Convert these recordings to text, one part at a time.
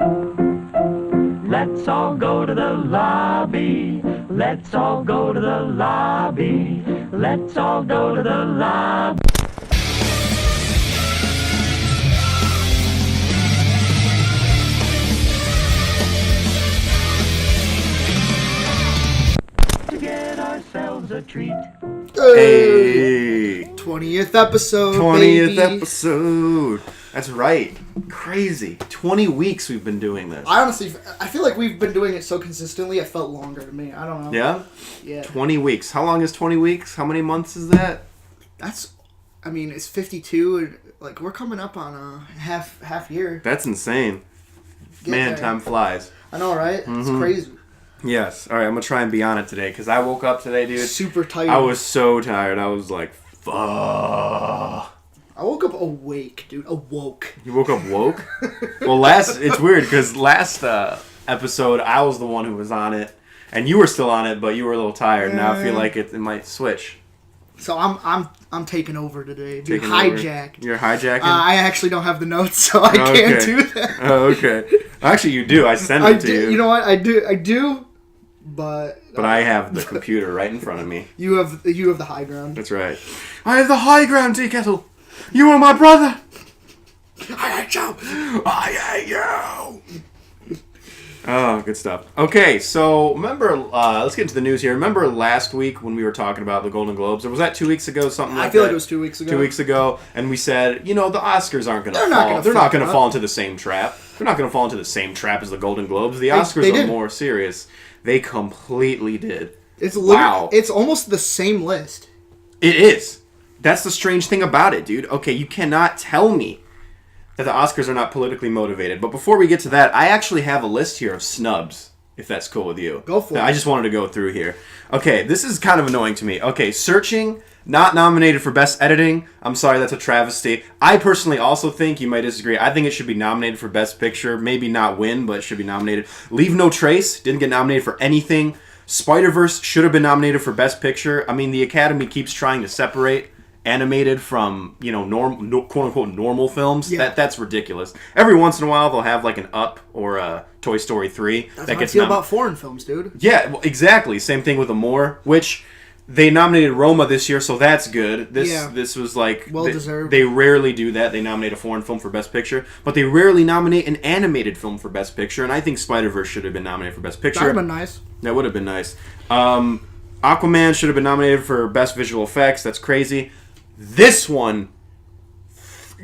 Let's all go to the lobby. Let's all go to the lobby. Let's all go to the lobby. To get ourselves a treat. Hey! 20th episode, 20th baby. episode. That's right. Crazy. 20 weeks we've been doing this. I feel like we've been doing it so consistently, it felt longer to me. I don't know. Yeah? Yeah. 20 weeks. How long is 20 weeks? How many months is that? It's 52, and, like, we're coming up on a half year. That's insane. Man, there. time flies. I know, right? It's crazy. Yes. All right, I'm going to try and be on it today, because I woke up today, dude. Super tired. I was so tired. I was like, fuck. I woke up awake, dude. Awoke. You woke up woke? Well, it's weird, because last episode, I was the one who was on it, and you were still on it, but you were a little tired. Now I feel like it might switch. So I'm taking over today. Dude, Taking over. hijacked. You're hijacking? I actually don't have the notes, so I can't do that. Oh, okay. Actually, you do. I sent it to you. You know what? I do, but I have the computer right in front of me. you have the high ground. That's right. I have the high ground, T-Kettle. You are my brother. I hate you. I hate you. Oh, good stuff. Okay, so remember, let's get into the news here. Remember last week when we were talking about the Golden Globes? Or was that 2 weeks ago? Something like that? I feel like it was 2 weeks ago. 2 weeks ago. And we said, the Oscars aren't going to fall. They're not going to fall into the same trap. They're not going to fall into the same trap as the Golden Globes. The Oscars are more serious. They completely did. Wow. It's almost the same list. It is. That's the strange thing about it, dude. Okay, you cannot tell me that the Oscars are not politically motivated. But before we get to that, I actually have a list here of snubs, if that's cool with you. Go for it. I just wanted to go through here. Okay, this is kind of annoying to me. Okay, Searching, not nominated for Best Editing. I'm sorry, that's a travesty. I personally also think, you might disagree, I think it should be nominated for Best Picture. Maybe not win, but it should be nominated. Leave No Trace, didn't get nominated for anything. Spider-Verse should have been nominated for Best Picture. I mean, the Academy keeps trying to separate animated from, quote-unquote normal films. Yeah. That's ridiculous. Every once in a while, they'll have like an Up or a Toy Story 3. That's how I feel about foreign films, dude. Yeah, well, exactly. Same thing with Amore, which they nominated Roma this year, so that's good. This was like... Well-deserved. They rarely do that. They nominate a foreign film for Best Picture, but they rarely nominate an animated film for Best Picture, and I think Spider-Verse should have been nominated for Best Picture. That would have been nice. That would have been nice. Aquaman should have been nominated for Best Visual Effects. That's crazy. This one,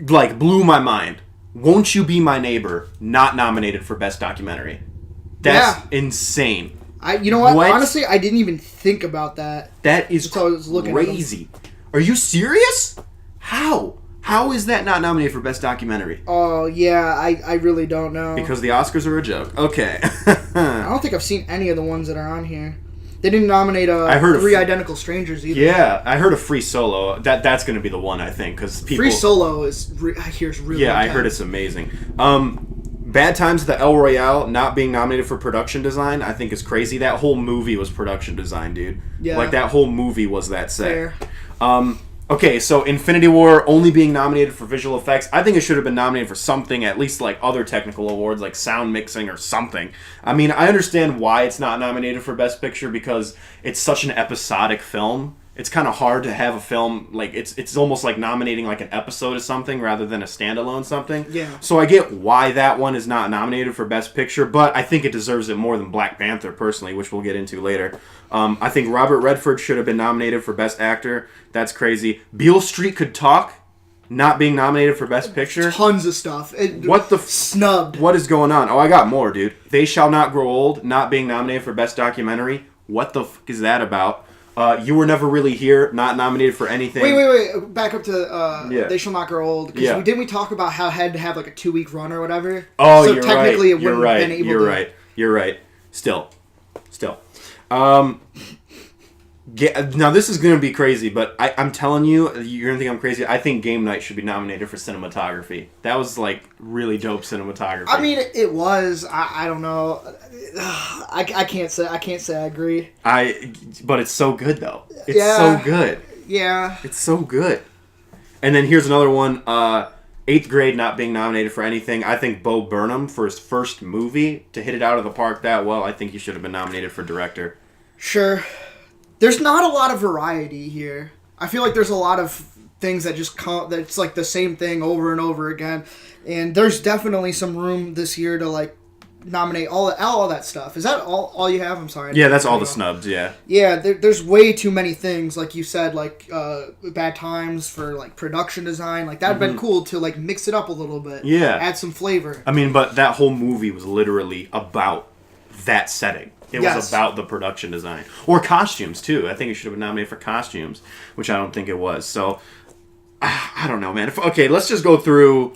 blew my mind. Won't You Be My Neighbor, not nominated for Best Documentary. That's insane. You know what? Honestly, I didn't even think about that. That is crazy. Are you serious? How? How is that not nominated for Best Documentary? Oh, yeah, I really don't know. Because the Oscars are a joke. Okay. I don't think I've seen any of the ones that are on here. They didn't nominate Three Identical Strangers either. Yeah, I heard of Free Solo. That's going to be the one, I think, because people... Free Solo is really intense. I heard it's amazing. Bad Times at the El Royale not being nominated for production design, I think is crazy. That whole movie was production design, dude. Yeah. Like, that whole movie was that set. Fair. Okay, so Infinity War only being nominated for visual effects. I think it should have been nominated for something, at least like other technical awards, like sound mixing or something. I mean, I understand why it's not nominated for Best Picture because it's such an episodic film. It's kind of hard to have a film, like, it's almost like nominating like an episode of something rather than a standalone something. Yeah. So I get why that one is not nominated for Best Picture, but I think it deserves it more than Black Panther, personally, which we'll get into later. I think Robert Redford should have been nominated for Best Actor. That's crazy. Beale Street Could Talk, not being nominated for Best Picture. Tons of stuff. Snubbed. What is going on? Oh, I got more, dude. They Shall Not Grow Old, not being nominated for Best Documentary. What the fuck is that about? You Were Never Really Here, not nominated for anything. Wait. Back up to They Shall Not Grow Old. Because didn't we talk about how it had to have like a 2-week run or whatever? Oh, so you're technically right. it wouldn't have been able You're to... right. You're right. Still. Now, this is going to be crazy, but I'm telling you, you're going to think I'm crazy. I think Game Night should be nominated for cinematography. That was, like, really dope cinematography. I mean, it was. I don't know. I can't say I agree. But it's so good, though. It's so good. Yeah. It's so good. And then here's another one. Eighth Grade not being nominated for anything. I think Bo Burnham, for his first movie, to hit it out of the park that well, I think he should have been nominated for director. Sure. There's not a lot of variety here. I feel like there's a lot of things that just come, that's like the same thing over and over again. And there's definitely some room this year to like nominate all that stuff. Is that all you have? I'm sorry. Yeah, that's all the snubs, yeah. Yeah, there's way too many things, like you said, like Bad Times for like production design. Like that'd been cool to like mix it up a little bit. Yeah. Add some flavor. I mean, but that whole movie was literally about that setting. It was about the production design. Or costumes, too. I think it should have been nominated for costumes, which I don't think it was. So, I don't know, man. Okay, let's just go through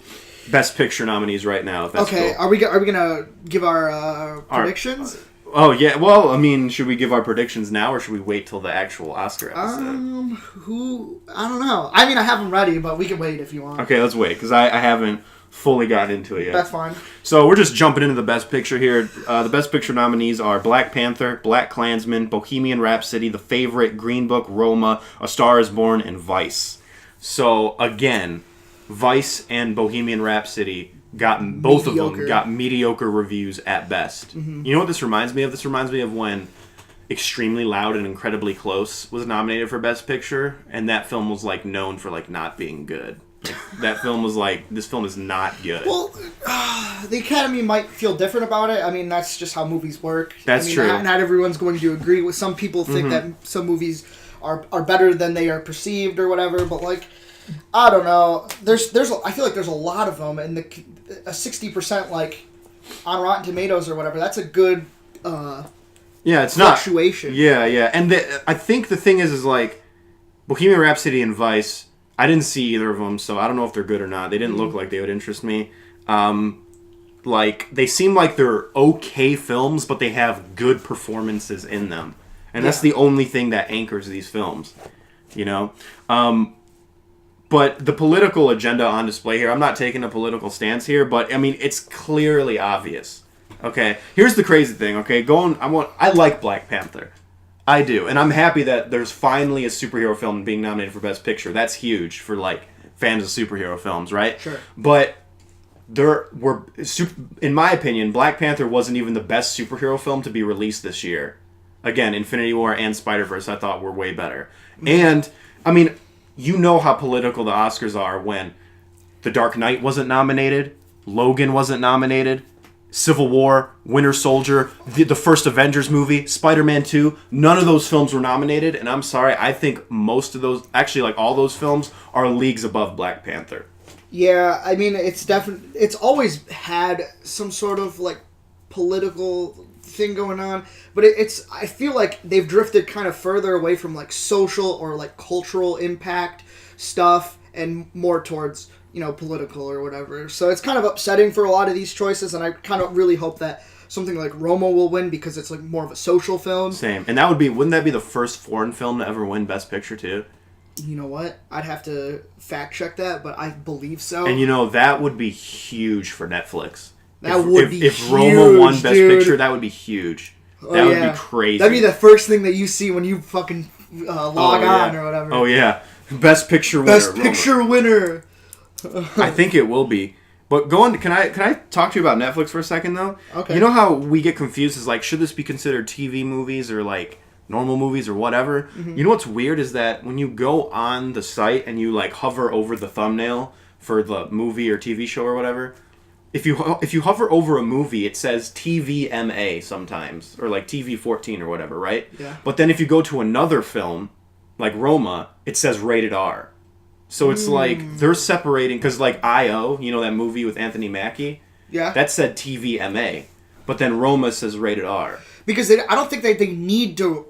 Best Picture nominees right now, if that's cool. Are we going to give our predictions? Oh, yeah. Well, I mean, should we give our predictions now, or should we wait till the actual Oscar episode? I don't know. I mean, I have them ready, but we can wait if you want. Okay, let's wait, because I haven't fully gotten into it yet. That's fine. So we're just jumping into the Best Picture here. The Best Picture nominees are Black Panther, Black Klansman, Bohemian Rhapsody, The Favorite, Green Book, Roma, A Star is Born, and Vice. So again, Vice and Bohemian Rhapsody both of them got mediocre reviews at best. Mm-hmm. You know what this reminds me of? This reminds me of when Extremely Loud and Incredibly Close was nominated for Best Picture, and that film was like known for like not being good. That film was like, this film is not good. Well, the Academy might feel different about it. I mean, that's just how movies work. That's true. Not everyone's going to agree with. Some people think that some movies are better than they are perceived or whatever. But like, I don't know. I feel like there's a lot of them, and a 60% like on Rotten Tomatoes or whatever. That's a good it's fluctuation. Not. Yeah, and I think the thing is like Bohemian Rhapsody and Vice. I didn't see either of them, so I don't know if they're good or not. They didn't look like they would interest me. Like, they seem like they're okay films, but they have good performances in them. And that's the only thing that anchors these films, you know? But the political agenda on display here, I'm not taking a political stance here, but, I mean, it's clearly obvious. Okay? Here's the crazy thing, okay? I like Black Panther. I do, and I'm happy that there's finally a superhero film being nominated for Best Picture. That's huge for, like, fans of superhero films, right? Sure. But in my opinion, Black Panther wasn't even the best superhero film to be released this year. Again, Infinity War and Spider-Verse I thought were way better. And, I mean, you know how political the Oscars are when The Dark Knight wasn't nominated, Logan wasn't nominated, Civil War, Winter Soldier, the first Avengers movie, Spider-Man 2, none of those films were nominated, and I'm sorry, I think most of those, actually like all those films, are leagues above Black Panther. Yeah, I mean, it's always had some sort of like political thing going on, but I feel like they've drifted kind of further away from like social or like cultural impact stuff and more towards, you know, political or whatever. So it's kind of upsetting for a lot of these choices, and I kind of really hope that something like Roma will win because it's like more of a social film. Same. And wouldn't that be the first foreign film to ever win Best Picture too? You know what? I'd have to fact check that, but I believe so. And you know, that would be huge for Netflix. If Roma won Best Picture, that would be huge. That would be crazy. That'd be the first thing that you see when you fucking log on or whatever. Oh yeah. Best Picture winner. Best Picture winner. I think it will be. But can I talk to you about Netflix for a second though? Okay. You know how we get confused as like, should this be considered TV movies or like normal movies or whatever? Mm-hmm. You know what's weird is that when you go on the site and you like hover over the thumbnail for the movie or TV show or whatever, if you hover over a movie, it says TVMA sometimes, or like TV-14 or whatever, right? Yeah. But then if you go to another film, like Roma, it says rated R. So it's like they're separating, because like I.O., you know that movie with Anthony Mackie? Yeah. That said TVMA, but then Roma says rated R. Because I don't think that they need to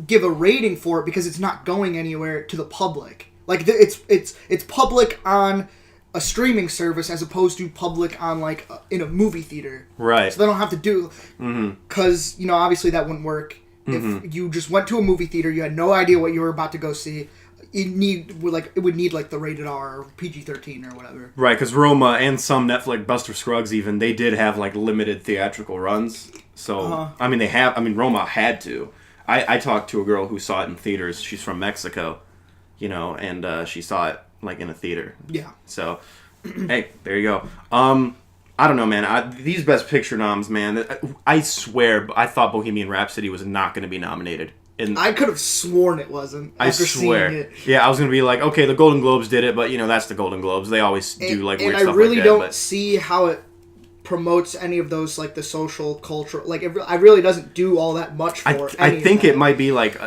give a rating for it because it's not going anywhere to the public. Like it's public on a streaming service as opposed to public on like in a movie theater. Right. So they don't have to do, because you know obviously that wouldn't work if you just went to a movie theater, you had no idea what you were about to go see. It would need like the rated R or PG-13 or whatever. Right, because Roma and some Netflix Buster Scruggs even, they did have like limited theatrical runs. So I mean Roma had to. I talked to a girl who saw it in theaters. She's from Mexico, you know, and she saw it like in a theater. Yeah. So Hey, there you go. I don't know, man. These Best Picture noms, man. I swear, I thought Bohemian Rhapsody was not going to be nominated. And I could have sworn it wasn't. After swear. Seeing it. Yeah, I was gonna be like, okay, the Golden Globes did it, but that's the Golden Globes. They always do like weird stuff like that. And I really don't see how it promotes any of those, like the social culture. Like, it really doesn't do all that much for. I think it might be like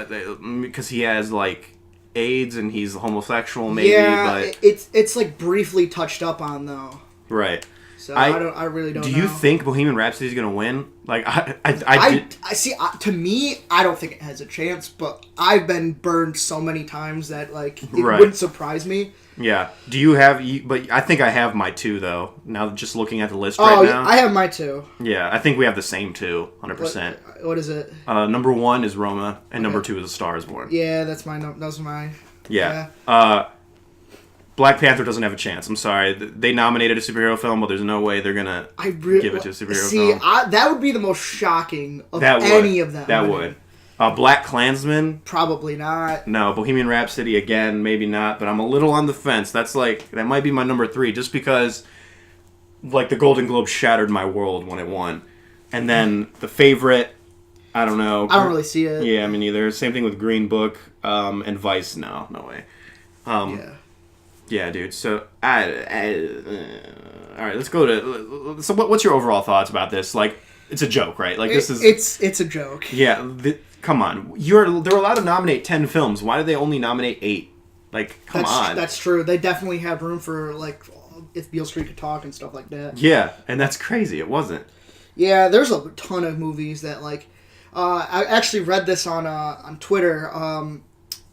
because he has like AIDS and he's homosexual, maybe. Yeah, but it's like briefly touched up on though. Right. So I really don't know. Do you think Bohemian Rhapsody is going to win? Like, I see. To me, I don't think it has a chance. But I've been burned so many times that like it wouldn't surprise me. Yeah. Do you have? But I think I have my two though. Now just looking at the list right now. I have my two. Yeah, I think we have the same two, 100%. What is it? Number 1 is Roma, and number 2 is A Star Is Born. Yeah, that's mine. Those are mine. Yeah. Black Panther doesn't have a chance. I'm sorry. They nominated a superhero film, but there's no way they're going to give it to a superhero film. That would be the most shocking of any of them. That would. Black Klansman? Probably not. No. Bohemian Rhapsody, again, maybe not, but I'm a little on the fence. That might be my number 3, just because like the Golden Globe shattered my world when it won. And then The Favorite, I don't know. I don't really see it. Yeah, me neither. Same thing with Green Book and Vice. No way. Yeah. Yeah, dude. So, all right, let's go to. So, what's your overall thoughts about this? Like, it's a joke, right? Like, this is. It's a joke. Yeah, come on. They're allowed to nominate 10 films. Why do they only nominate 8? Like, come on. That's true. They definitely have room for like If Beale Street Could Talk and stuff like that. Yeah, and that's crazy. It wasn't. Yeah, there's a ton of movies that like. I actually read this on Twitter.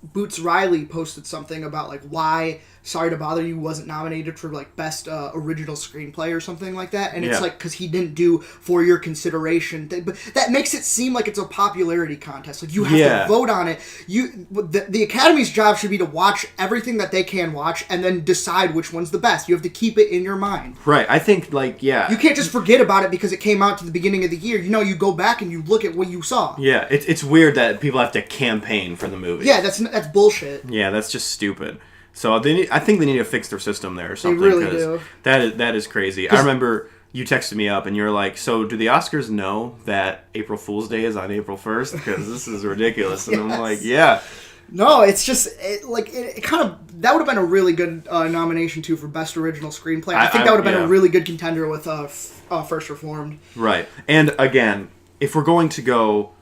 Boots Riley posted something about like why Sorry to Bother You wasn't nominated for like best original screenplay or something like that, and it's like because he didn't do For Your Consideration. But that makes it seem like it's a popularity contest. Like you have to vote on it. The Academy's job should be to watch everything that they can watch and then decide which one's the best. You have to keep it in your mind. Right. I think you can't just forget about it because it came out to the beginning of the year. You go back and you look at what you saw. Yeah, it's weird that people have to campaign for the movie. Yeah, that's bullshit. Yeah, that's just stupid. So I think they need to fix their system there or something. They really do. That is crazy. I remember you texted me up and you were like, so do the Oscars know that April Fool's Day is on April 1st? Because this is ridiculous. And I'm like, yeah. No, it's just, it kind of, that would have been a really good nomination, too, for Best Original Screenplay. I think that would have been a really good contender with First Reformed. Right. And, again, if we're going to go,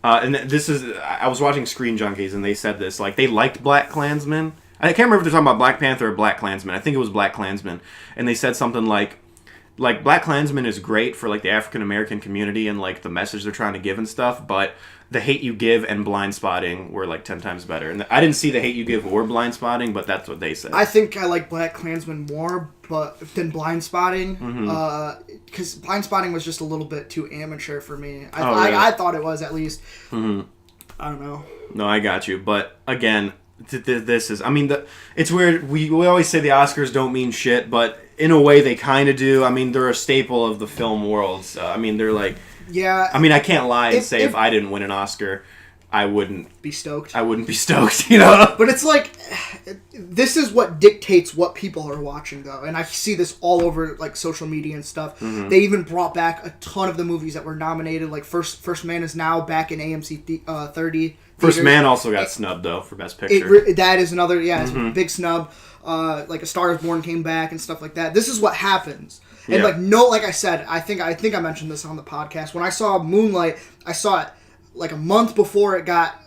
and this is, I was watching Screen Junkies, and they said this, like, they liked Black Klansman. I can't remember if they're talking about Black Panther or Black Klansman. I think it was Black Klansman. And they said something like Black Klansman is great for, like, the African-American community and, like, the message they're trying to give and stuff, but The Hate U Give and Blind Spotting were, like, 10 times better. And I didn't see The Hate U Give or Blind Spotting, but that's what they said. I think I like Black Klansman more than Blind Spotting, because Blind Spotting was just a little bit too amateur for me. I thought it was, at least. Mm-hmm. I don't know. No, I got you. But, again, this is... I mean, it's weird. We always say the Oscars don't mean shit, but in a way they kind of do. I mean, they're a staple of the film world. So, I mean, they're like... Yeah. I mean, I can't lie and say if I didn't win an Oscar, I wouldn't be stoked. I wouldn't be stoked, you know? But it's like, this is what dictates what people are watching, though. And I see this all over, like, social media and stuff. Mm-hmm. They even brought back a ton of the movies that were nominated. Like, First Man is now back in AMC 30. First Man also got snubbed, though, for Best Picture. That is another, it's a big snub. Like, A Star Is Born came back and stuff like that. This is what happens. And, like I said, I think I mentioned this on the podcast. When I saw Moonlight, I saw it, like, a month before it got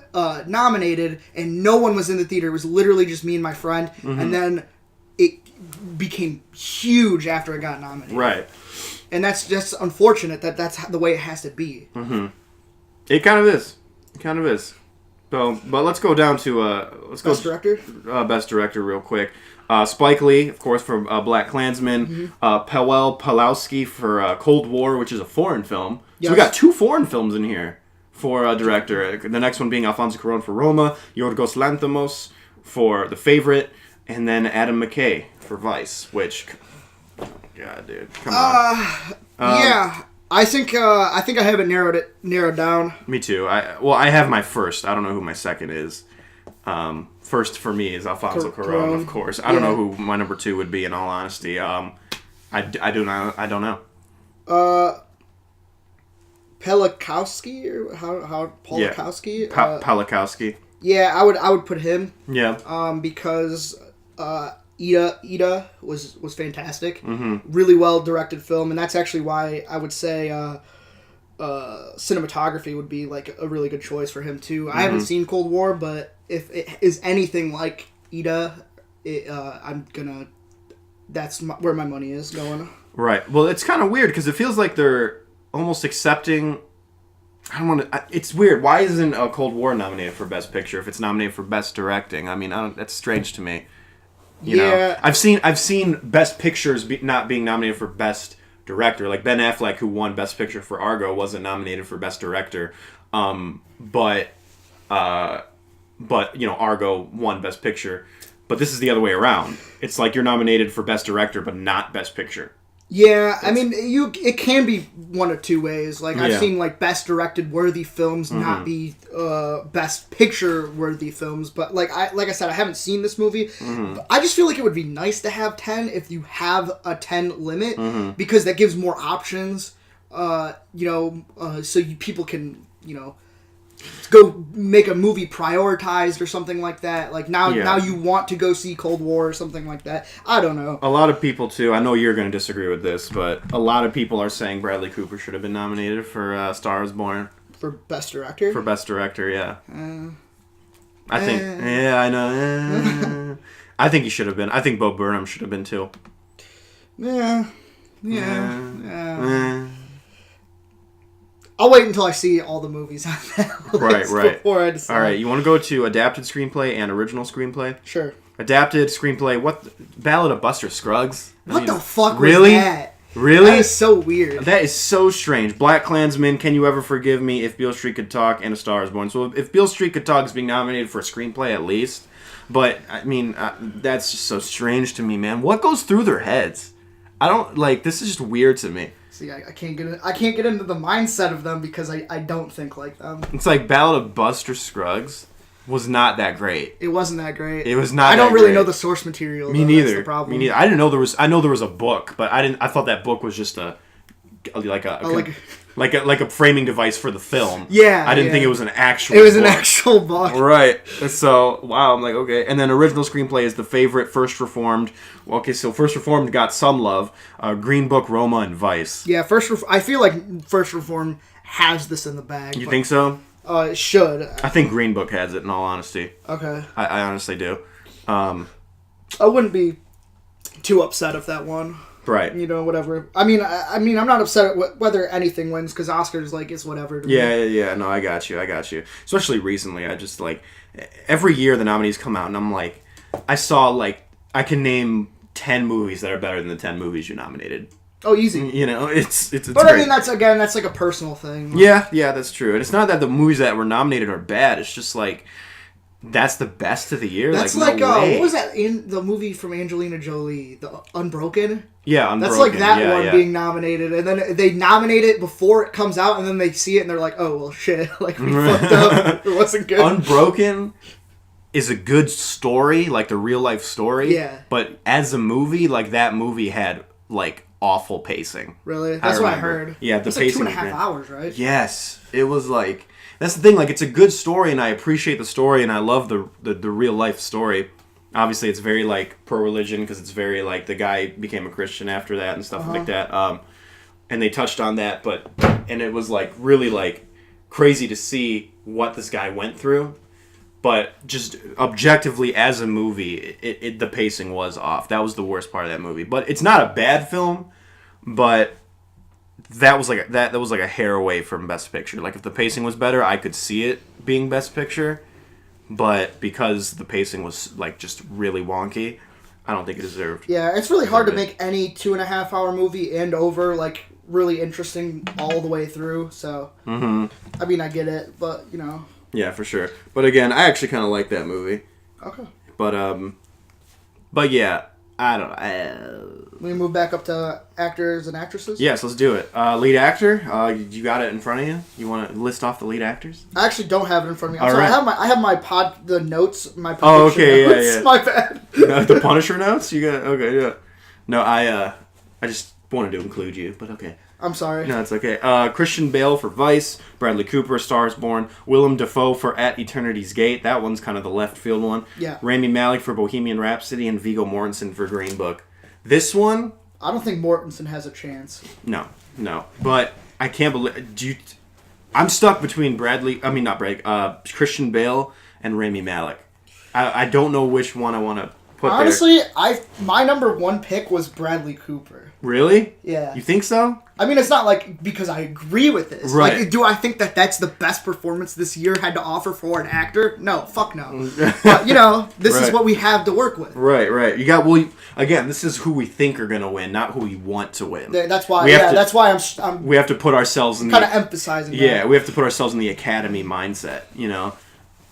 nominated, and no one was in the theater. It was literally just me and my friend. Mm-hmm. And then it became huge after it got nominated. Right. And that's just unfortunate that that's the way it has to be. Mm-hmm. It kind of is. So, but let's go down to Best Director? Best Director real quick. Spike Lee, of course, for Black Klansman. Mm-hmm. Powell Pawlowski for Cold War, which is a foreign film. Yes. So we got 2 foreign films in here for Director. The next one being Alfonso Cuarón for Roma, Yorgos Lanthimos for The Favorite, and then Adam McKay for Vice, which... Oh, God, dude. Come on. Yeah. I think I have it narrowed down. Me too. I have my first. I don't know who my second is. First for me is Alfonso Cuarón, of course. I don't know who my number 2 would be, in all honesty. I don't know. Pelikowski, or how Polakowski? Yeah. Pelikowski. Yeah, I would put him. Yeah. Because Ida was fantastic. Mm-hmm. Really well directed film, and that's actually why I would say cinematography would be like a really good choice for him too. I haven't seen Cold War, but if it is anything like Ida, that's where my money is going. Right. Well, it's kind of weird because it feels like they're almost accepting. I don't want to. It's weird. Why isn't a Cold War nominated for Best Picture if it's nominated for Best Directing? I mean, that's strange to me. You know? I've seen Best Pictures not being nominated for Best Director. Like Ben Affleck, who won Best Picture for Argo, wasn't nominated for Best Director. But Argo won Best Picture. But this is the other way around. It's like you're nominated for Best Director, but not Best Picture. Yeah, I mean, it can be one of two ways. Like, I've seen, like, Best Directed worthy films not be Best Picture worthy films. But, like I said, I haven't seen this movie. I just feel like it would be nice to have 10 if you have a 10 limit. Because that gives more options, so people can, go make a movie prioritized or something like that. Like now you want to go see Cold War or something like that. I don't know. A lot of people too. I know you're going to disagree with this, but a lot of people are saying Bradley Cooper should have been nominated for Star Is Born. For Best Director? For Best Director, yeah. I think. Yeah, I know. I think he should have been. I think Bo Burnham should have been too. Yeah. I'll wait until I see all the movies on that list before I decide. All right, you want to go to adapted screenplay and original screenplay? Sure. Adapted screenplay. What? Ballad of Buster Scruggs? What the fuck was that? Really? That is so weird. That is so strange. Black Klansman, Can You Ever Forgive Me, If Beale Street Could Talk, and A Star Is Born. So if Beale Street Could Talk is being nominated for a screenplay at least. But, I mean, that's just so strange to me, man. What goes through their heads? I don't, this is just weird to me. See, I can't get into the mindset of them because I don't think like them. It's like Ballad of Buster Scruggs was not that great. It wasn't that great. It was not. I don't really know the source material. Me neither. That's the problem. Me neither. I didn't know there was. I know there was a book, but I didn't. I thought that book was just a framing device for the film. Yeah. I didn't think it was an actual. It was book. an actual book. Right. So wow, I'm like, okay. And then original screenplay is The Favorite, First Reformed. Okay, so First Reformed got some love. Green Book, Roma, and Vice. Yeah, I feel like First Reformed has this in the bag. You think so? It should. I think Green Book has it, in all honesty. Okay. I honestly do. I wouldn't be too upset if that won. Right. Whatever. I mean, I'm not upset at whether anything wins because Oscars, it's whatever. To me. Yeah. No, I got you. Especially recently, I just, every year the nominees come out, and I'm like, I can name 10 movies that are better than the 10 movies you nominated. Oh, easy. It's But great. I mean, that's like a personal thing. Yeah, that's true. And it's not that the movies that were nominated are bad. It's just that's the best of the year. That's no way. What was that in the movie from Angelina Jolie, The Unbroken? Yeah, Unbroken. That's that one being nominated, and then they nominate it before it comes out, and then they see it and they're like, "Oh well, shit! We fucked up. It wasn't good." Unbroken is a good story, the real life story. Yeah. But as a movie, that movie had awful pacing. Really? That's what I heard. Yeah, the it's pacing. 2.5 hours, right? Yes, it was that's the thing. It's a good story, and I appreciate the story, and I love the real life story. Obviously, it's very pro religion because it's very the guy became a Christian after that and stuff like that. And they touched on that, and it was really crazy to see what this guy went through. But just objectively, as a movie, the pacing was off. That was the worst part of that movie. But it's not a bad film, but that was that was a hair away from Best Picture. If the pacing was better, I could see it being Best Picture. But because the pacing was just really wonky, I don't think it deserved. Yeah, it's really hard to make any 2.5 hour movie and over really interesting all the way through. So I mean, I get it, but Yeah, for sure. But again, I actually kind of like that movie. Okay. But yeah, I don't know. We move back up to actors and actresses? Yes, let's do it. Lead actor, you got it in front of you? You want to list off the lead actors? I actually don't have it in front of me. I'm All sorry, right. I have the notes, my prediction Oh, okay, notes. yeah. My bad. The Punisher notes? You got okay, yeah. No, I just wanted to include you, but okay. I'm sorry. No, it's okay. Christian Bale for Vice, Bradley Cooper, Stars Born, Willem Dafoe for At Eternity's Gate. That one's kind of the left field one. Yeah. Rami Malek for Bohemian Rhapsody, and Viggo Mortensen for Green Book. This one, I don't think Mortensen has a chance. no. But I can't believe. I'm stuck between Christian Bale and Rami Malek. I don't know which one I want to put Honestly, my number one pick was Bradley Cooper. Really? Yeah. You think so? I mean, it's not like because I agree with this. Right. Like, do I think that that's the best performance this year had to offer for an actor? No, fuck no. But, this is Right. what we have to work with. Right. You got again, this is who we think are going to win, not who we want to win. That's why. That's why I'm we have to put ourselves in kind of emphasizing. Yeah, that. we have to put ourselves in the Academy mindset,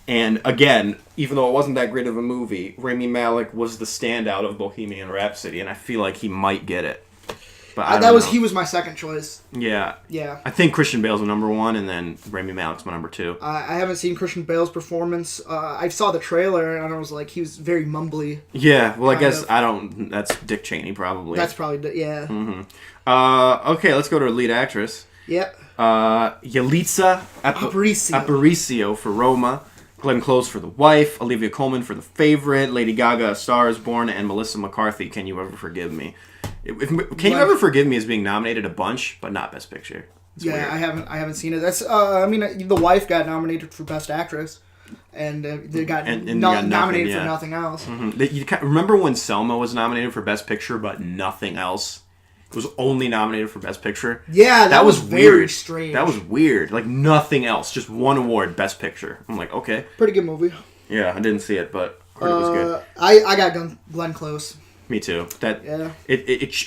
And again, even though it wasn't that great of a movie, Rami Malek was the standout of Bohemian Rhapsody, and I feel like he might get it. But I don't know. He was my second choice. Yeah. Yeah. I think Christian Bale's my number one, and then Rami Malek's my number two. I haven't seen Christian Bale's performance. I saw the trailer, and I was like, he was very mumbly. Yeah, well, I guess of. I don't... That's Dick Cheney, probably. That's probably, yeah. Mm-hmm. Okay, let's go to lead actress. Yep. Yalitza Aparicio for Roma, Glenn Close for The Wife, Olivia Colman for The Favorite, Lady Gaga, A Star is Born, and Melissa McCarthy, Can You Ever Forgive Me? Can You Ever Forgive Me is being nominated a bunch, but not Best Picture. It's weird. I haven't seen it. That's The Wife got nominated for Best Actress, and they got nominated for nothing else. Mm-hmm. Remember when Selma was nominated for Best Picture, but nothing else? It was only nominated for Best Picture. Yeah, that was very weird. strange. That was weird. Like nothing else, just one award, Best Picture. I'm like, okay. Pretty good movie. Yeah, I didn't see it, but heard it was good. I got Glenn Close. Me too. Yeah.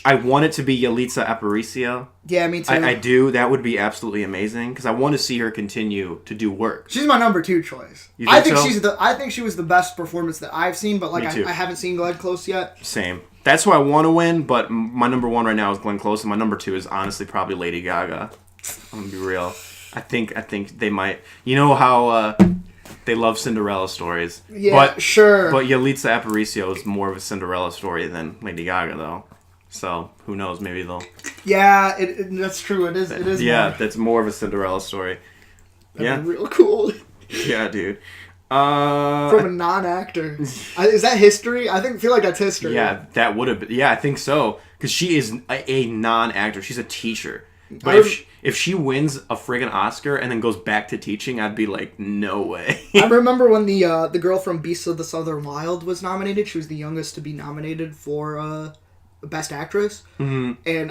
I want it to be Yalitza Aparicio. Yeah, me too. I do. That would be absolutely amazing because I want to see her continue to do work. She's my number two choice. You think so? I think she was the best performance that I've seen, but Me too. I haven't seen Glenn Close yet. Same. That's who I want to win, but my number one right now is Glenn Close, and my number two is honestly probably Lady Gaga. I'm gonna be real. I think they might. You know how they love Cinderella stories. Yeah, but, sure. But Yalitza Aparicio is more of a Cinderella story than Lady Gaga, though. So who knows? Maybe they'll. Yeah, that's true. It is. It is. Yeah, that's more of a Cinderella story. That'd be real cool. Yeah, dude. From a non-actor. Is that history? feel like that's history. Yeah, that would have been. Yeah, I think so. Because she is a non-actor. She's a teacher. But if she wins a friggin' Oscar and then goes back to teaching, I'd be like, no way. I remember when the girl from Beasts of the Southern Wild was nominated. She was the youngest to be nominated for Best Actress. Mm-hmm. And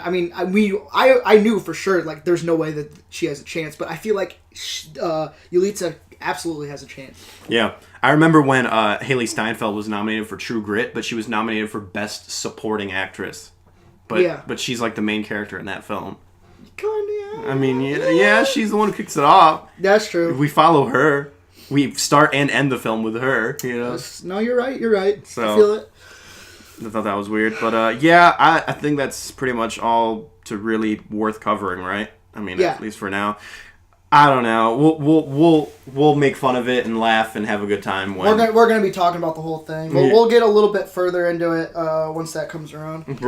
I knew for sure like there's no way that she has a chance. But I feel like Yalitza absolutely has a chance. Yeah. I remember when Haley Steinfeld was nominated for True Grit, but she was nominated for Best Supporting Actress. But she's like the main character in that film. Kinda. I mean, yeah, she's the one who kicks it off. That's true. We follow her. We start and end the film with her, No, you're right. You're right. So, I feel it. I thought that was weird. But, I think that's pretty much all to really worth covering, right? I mean, at least for now. I don't know. We'll make fun of it and laugh and have a good time. We're gonna be talking about the whole thing. We'll get a little bit further into it once that comes around.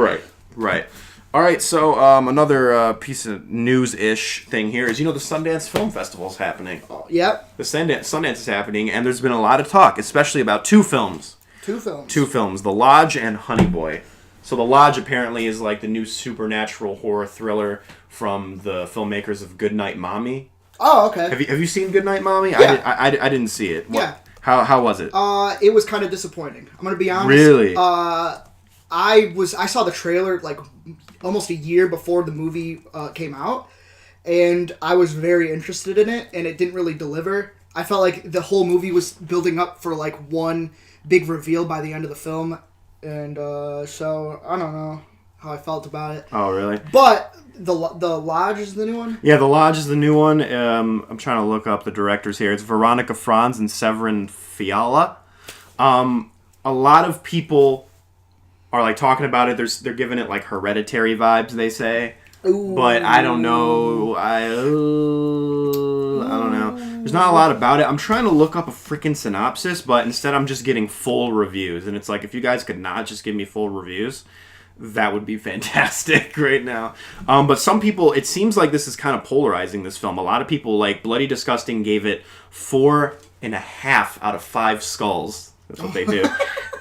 Right. All right. So another piece of news-ish thing here is the Sundance Film Festival is happening. Yep. The Sundance is happening, and there's been a lot of talk, especially about two films. Two films. The Lodge and Honey Boy. So The Lodge apparently is like the new supernatural horror thriller from the filmmakers of Goodnight Mommy. Oh, okay. Have you seen Goodnight Mommy? Yeah. I didn't see it. Yeah. How was it? It was kind of disappointing. I'm gonna be honest. Really? I saw the trailer like almost a year before the movie came out, and I was very interested in it, and it didn't really deliver. I felt like the whole movie was building up for like one big reveal by the end of the film, and so I don't know how I felt about it. Oh, really? But the Lodge is the new one? Yeah, The Lodge is the new one. I'm trying to look up the directors here. It's Veronica Franz and Severin Fiala. A lot of people are like talking about it. They're giving it like Hereditary vibes, they say. Ooh. But I don't know. I don't know. There's not a lot about it. I'm trying to look up a freaking synopsis, but instead I'm just getting full reviews. And it's like, if you guys could not just give me full reviews, that would be fantastic right now. But some people, it seems like this is kind of polarizing, this film. A lot of people, like Bloody Disgusting, gave it 4.5 out of 5 skulls. That's what they do.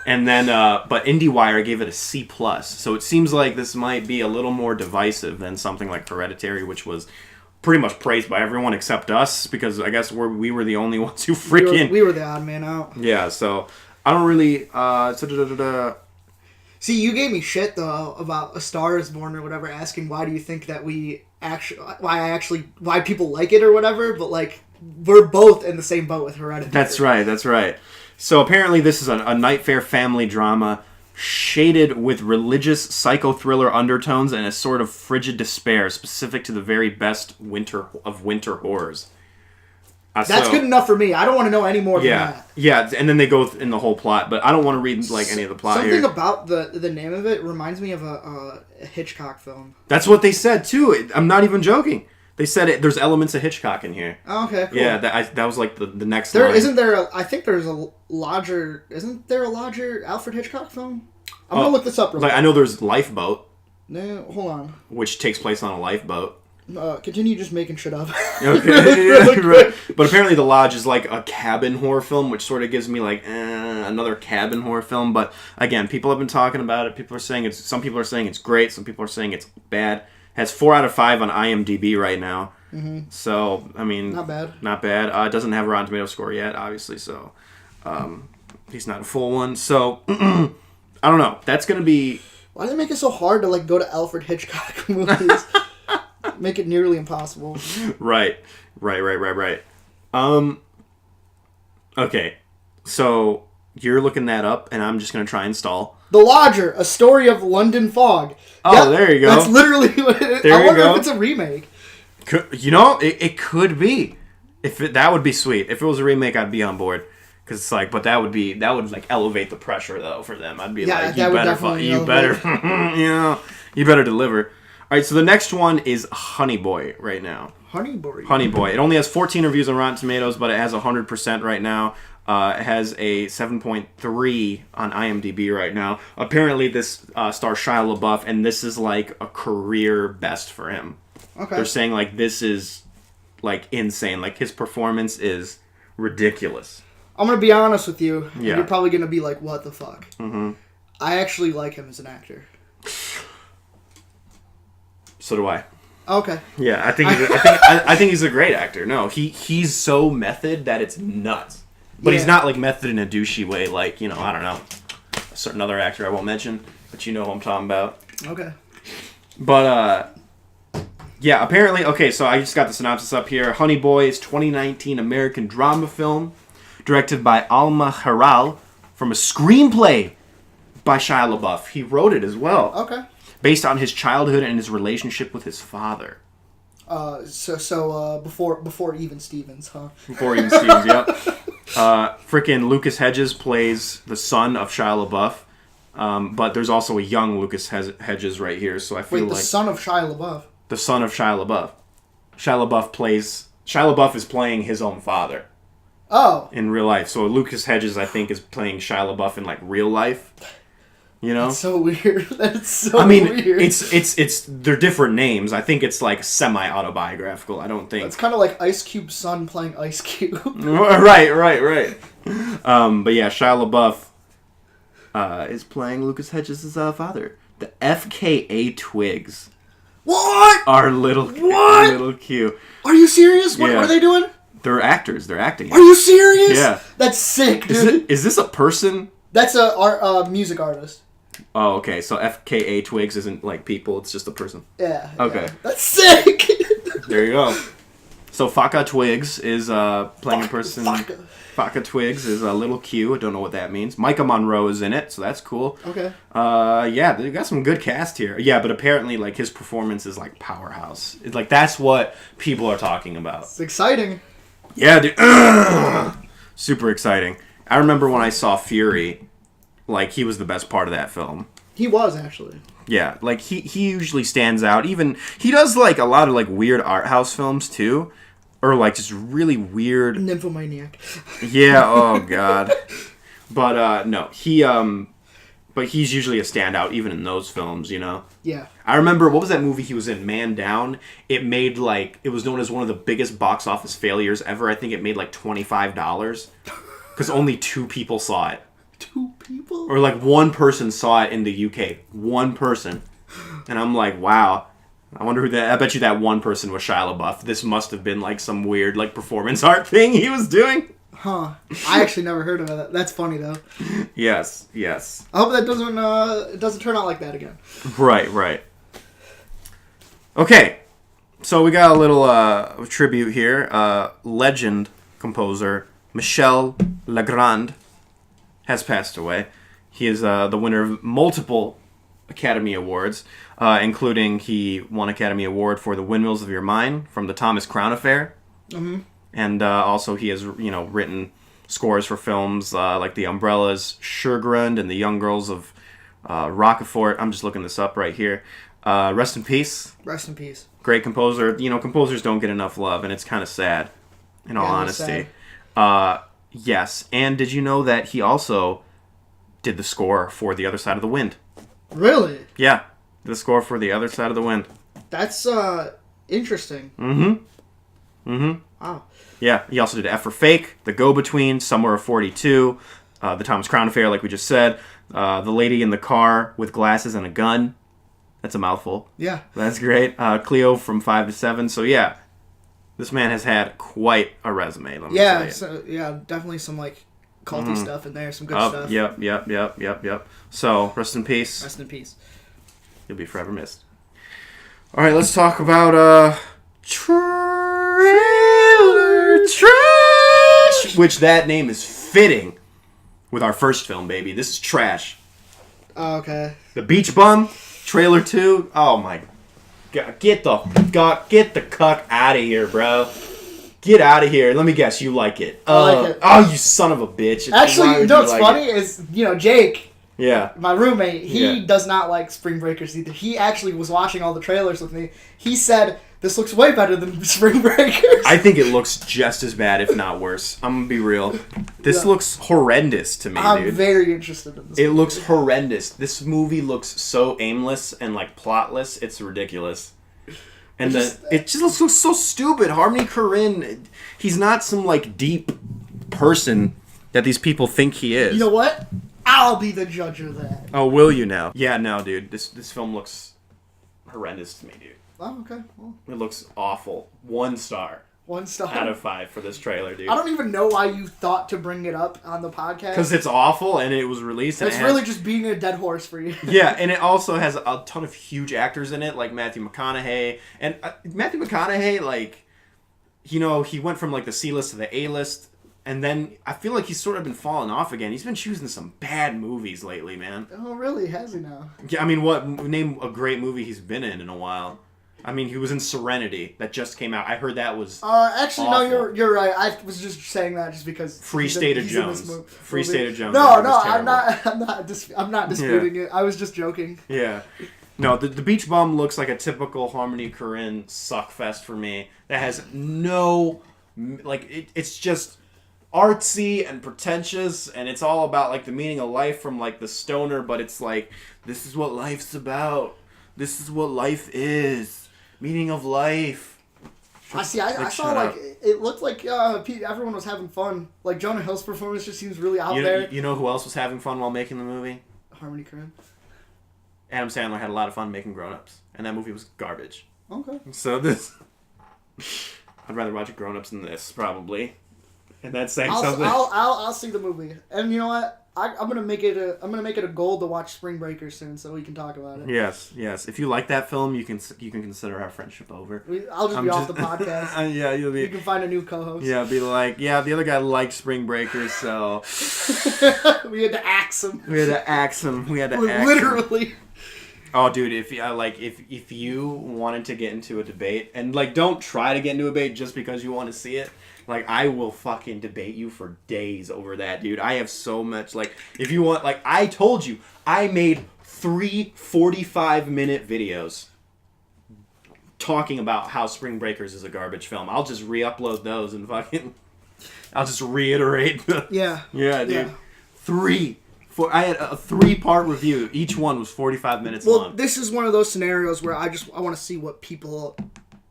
And then, but IndieWire gave it a C+. So it seems like this might be a little more divisive than something like Hereditary, which was pretty much praised by everyone except us, because I guess we were the only ones who freaking... We were the odd man out. Yeah, so I don't really... See, you gave me shit, though, about A Star Is Born or whatever, asking why do you think that why people like it or whatever, but, like, we're both in the same boat with Hereditary. That's right. So apparently this is a night fair family drama shaded with religious psycho-thriller undertones and a sort of frigid despair specific to the very best winter horrors. That's good enough for me. I don't want to know any more than that. Yeah, and then they go in the whole plot, but I don't want to read like any of the plot Something here. about the name of it reminds me of a Hitchcock film. That's what they said, too. I'm not even joking. They said there's elements of Hitchcock in here. Oh, okay, cool. Yeah, that was like the next line. Isn't there a larger Alfred Hitchcock film? I'm going to look this up real quick. I know there's Lifeboat. No, hold on. Which takes place on a lifeboat. Continue just making shit up. Okay, right. But apparently The Lodge is like a cabin horror film, which sort of gives me like another cabin horror film. But again, people have been talking about it. Some people are saying it's great. Some people are saying it's bad. It has 4 out of 5 on IMDb right now. Mm-hmm. So I mean, not bad. It doesn't have a Rotten Tomatoes score yet, obviously. So he's not a full one. So I don't know. That's gonna be. Why do they make it so hard to like go to Alfred Hitchcock movies? Make it nearly impossible. Right. Okay. So you're looking that up, and I'm just gonna try and stall. The Lodger: A Story of London Fog. Oh, there you go. That's literally what it is. I wonder if it's a remake. It could be. That would be sweet. If it was a remake, I'd be on board. Because it's like, but that would like elevate the pressure though for them. I'd be like, you better deliver. All right, so the next one is Honey Boy right now. Honey Boy. It only has 14 reviews on Rotten Tomatoes, but it has 100% right now. It has a 7.3 on IMDb right now. Apparently, this stars Shia LaBeouf, and this is like a career best for him. Okay. They're saying like this is like insane. Like his performance is ridiculous. I'm gonna be honest with you. Yeah. You're probably gonna be like, "What the fuck?" Mm-hmm. I actually like him as an actor. So do I. Okay. Yeah, I think he's a great actor. No, he's so method that it's nuts. But he's not like method in a douchey way, like, I don't know, a certain other actor I won't mention, but you know who I'm talking about. Okay. But yeah, apparently, okay, so I just got the synopsis up here. Honey Boy is 2019 American drama film directed by Alma Harral from a screenplay by Shia LaBeouf. He wrote it as well. Okay. Based on his childhood and his relationship with his father. So before Even Stevens, huh? Before Even Stevens, yep. Frickin' Lucas Hedges plays the son of Shia LaBeouf, but there's also a young Lucas Hedges right here, so I feel like... the son of Shia LaBeouf? The son of Shia LaBeouf. Shia LaBeouf is playing his own father. Oh. In real life. So Lucas Hedges, I think, is playing Shia LaBeouf in, like, real life. That's so weird. That's so weird. It's they're different names. I think it's like semi-autobiographical. I don't think... It's kind of like Ice Cube's son playing Ice Cube. Right. But yeah, Shia LaBeouf is playing Lucas Hedges' father. The FKA Twigs. What? Are little cute. Are you serious? What are they doing? They're actors. They're acting. Are you serious? Yeah. That's sick, dude. Is this a person? That's a music artist. Oh, okay. So FKA Twigs isn't like people; it's just a person. Yeah. Okay. Yeah. That's sick. There you go. So Faka Twigs is playing a person. Faka Twigs is a little Q. I don't know what that means. Micah Monroe is in it, so that's cool. Okay. Yeah, they got some good cast here. Yeah, but apparently, like his performance is like powerhouse. It's like that's what people are talking about. It's exciting. Yeah, dude. Super exciting. I remember when I saw Fury, like, he was the best part of that film. He was, actually. Yeah, like, he usually stands out. Even, he does, like, a lot of, like, weird art house films, too. Or, like, just really weird... Nymphomaniac. Yeah, oh, God. But, no, but he's usually a standout, even in those films, you know? Yeah. I remember, what was that movie he was in, Man Down? It made, like, it was known as one of the biggest box office failures ever. I think it made, like, $25. Because only 2 people saw it. 2 people? Or, like, 1 person saw it in the UK. 1 person. And I'm like, wow. I wonder who that... I bet you that 1 person was Shia LaBeouf. This must have been, like, some weird, like, performance art thing he was doing. Huh. I actually never heard of that. That's funny, though. Yes. I hope that doesn't turn out like that again. Right. Okay. So we got a little tribute here. Legend composer Michel Legrand has passed away. He is the winner of multiple Academy Awards, including he won Academy Award for The Windmills of Your Mind from the Thomas Crown Affair. Mm-hmm. And also he has, written scores for films like The Umbrellas, Sugarland, and The Young Girls of Rockefort. I'm just looking this up right here. Rest in peace. Rest in peace. Great composer. Composers don't get enough love, and it's kind of sad, in all honesty. Yes, and did you know that he also did the score for The Other Side of the Wind? Really? Yeah, the score for The Other Side of the Wind. That's interesting. Mm-hmm. Wow. Yeah, he also did F for Fake, The Go-Between, Somewhere of 42, The Thomas Crown Affair, like we just said, The Lady in the Car with Glasses and a Gun. That's a mouthful. Yeah. That's great. Cleo from 5 to 7. So, yeah, this man has had quite a resume, let me tell you. So, definitely some, like, culty stuff in there, some good stuff. Yep. So, rest in peace. Rest in peace. You'll be forever missed. All right, let's talk about Trailer Trash, which that name is fitting with our first film, baby. This is trash. Oh, okay. The Beach Bum, Trailer 2. Oh my God. Get the cuck out of here, bro. Get out of here. Let me guess, you like it. I like it. Oh, you son of a bitch. Actually, what's funny is, Jake, yeah, my roommate, he does not like Spring Breakers either. He actually was watching all the trailers with me. He said, this looks way better than Spring Breakers. I think it looks just as bad, if not worse. I'm gonna be real. This looks horrendous to me, dude. I'm very interested in this movie. It looks horrendous. This movie looks so aimless and, like, plotless. It's ridiculous. And it just looks so stupid. Harmony Korine, he's not some, like, deep person that these people think he is. You know what? I'll be the judge of that. Oh, will you now? Yeah, no, dude. This film looks horrendous to me, dude. Oh, okay. Well. It looks awful. 1 star. 1 star. Out of 5 for this trailer, dude. I don't even know why you thought to bring it up on the podcast. Because it's awful and it was released. It's really just being a dead horse for you. Yeah, and it also has a ton of huge actors in it, like Matthew McConaughey. And Matthew McConaughey, like, he went from, like, the C-list to the A-list. And then I feel like he's sort of been falling off again. He's been choosing some bad movies lately, man. Oh, really? Has he now? Yeah, I mean, name a great movie he's been in a while. I mean, he was in Serenity that just came out. I heard that was actually, awful. No, you're right. I was just saying that just because Free State of Jones. Free State of Jones. No, I'm not disputing it. I was just joking. Yeah. No, the Beach Bum looks like a typical Harmony Korine suckfest for me. That has no, like, it's just artsy and pretentious, and it's all about, like, the meaning of life from, like, the stoner, but it's like, this is what life's about. This is what life is. Meaning of life. I saw, like, it looked like everyone was having fun. Like, Jonah Hill's performance just seems really out there. You know who else was having fun while making the movie? Harmony Korine. Adam Sandler had a lot of fun making Grown Ups, and that movie was garbage. Okay. So I'd rather watch Grown Ups than this, probably. And that's saying something. I'll see the movie, and you know what? I'm gonna make it a goal to watch Spring Breakers soon, so we can talk about it. Yes. If you like that film, you can consider our friendship over. I'll just be off the podcast. Yeah, you'll be. You can find a new co-host. Yeah, be like, the other guy liked Spring Breakers, so we had to axe him. Literally. Oh, dude, if you wanted to get into a debate, and, like, don't try to get into a debate just because you want to see it. Like, I will fucking debate you for days over that, dude. I have so much, like, if you want, like, I told you, I made 3 45-minute videos talking about how Spring Breakers is a garbage film. I'll just re-upload those and fucking... I'll just reiterate. Yeah. Yeah, dude. Yeah. I had a 3-part review. Each one was 45 minutes long. Well, this is one of those scenarios where I want to see what people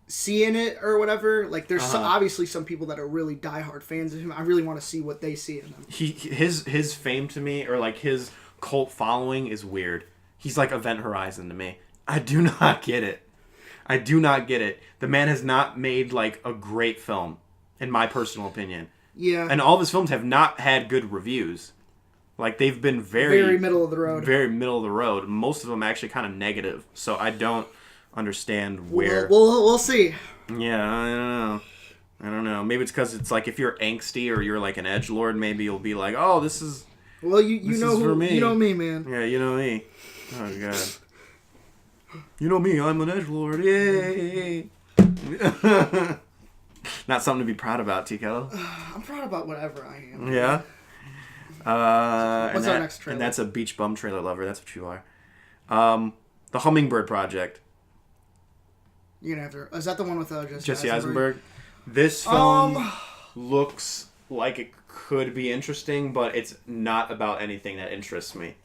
see in it or whatever. Like, there's obviously some people that are really diehard fans of him. I really want to see what they see in him. His fame to me, or like his cult following, is weird. He's like Event Horizon to me. I do not get it. I do not get it. The man has not made like a great film, in my personal opinion. Yeah. And all of his films have not had good reviews. Like, they've been very middle of the road. Very middle of the road. Most of them actually kind of negative. So I don't understand where... We'll see. Yeah, I don't know. Maybe it's because it's like if you're angsty or you're like an edgelord, maybe you'll be like, oh, this is... Well, you know me. You know me, man. Yeah, you know me. Oh, God. You know me, I'm an edgelord. Yay! Not something to be proud about, T-Kettle. I'm proud about whatever I am. Yeah? What's our next trailer? And that's a beach bum trailer lover. That's what you are. The Hummingbird Project. You're gonna have to... Is that the one with Jesse Eisenberg? This film looks like it could be interesting, but it's not about anything that interests me.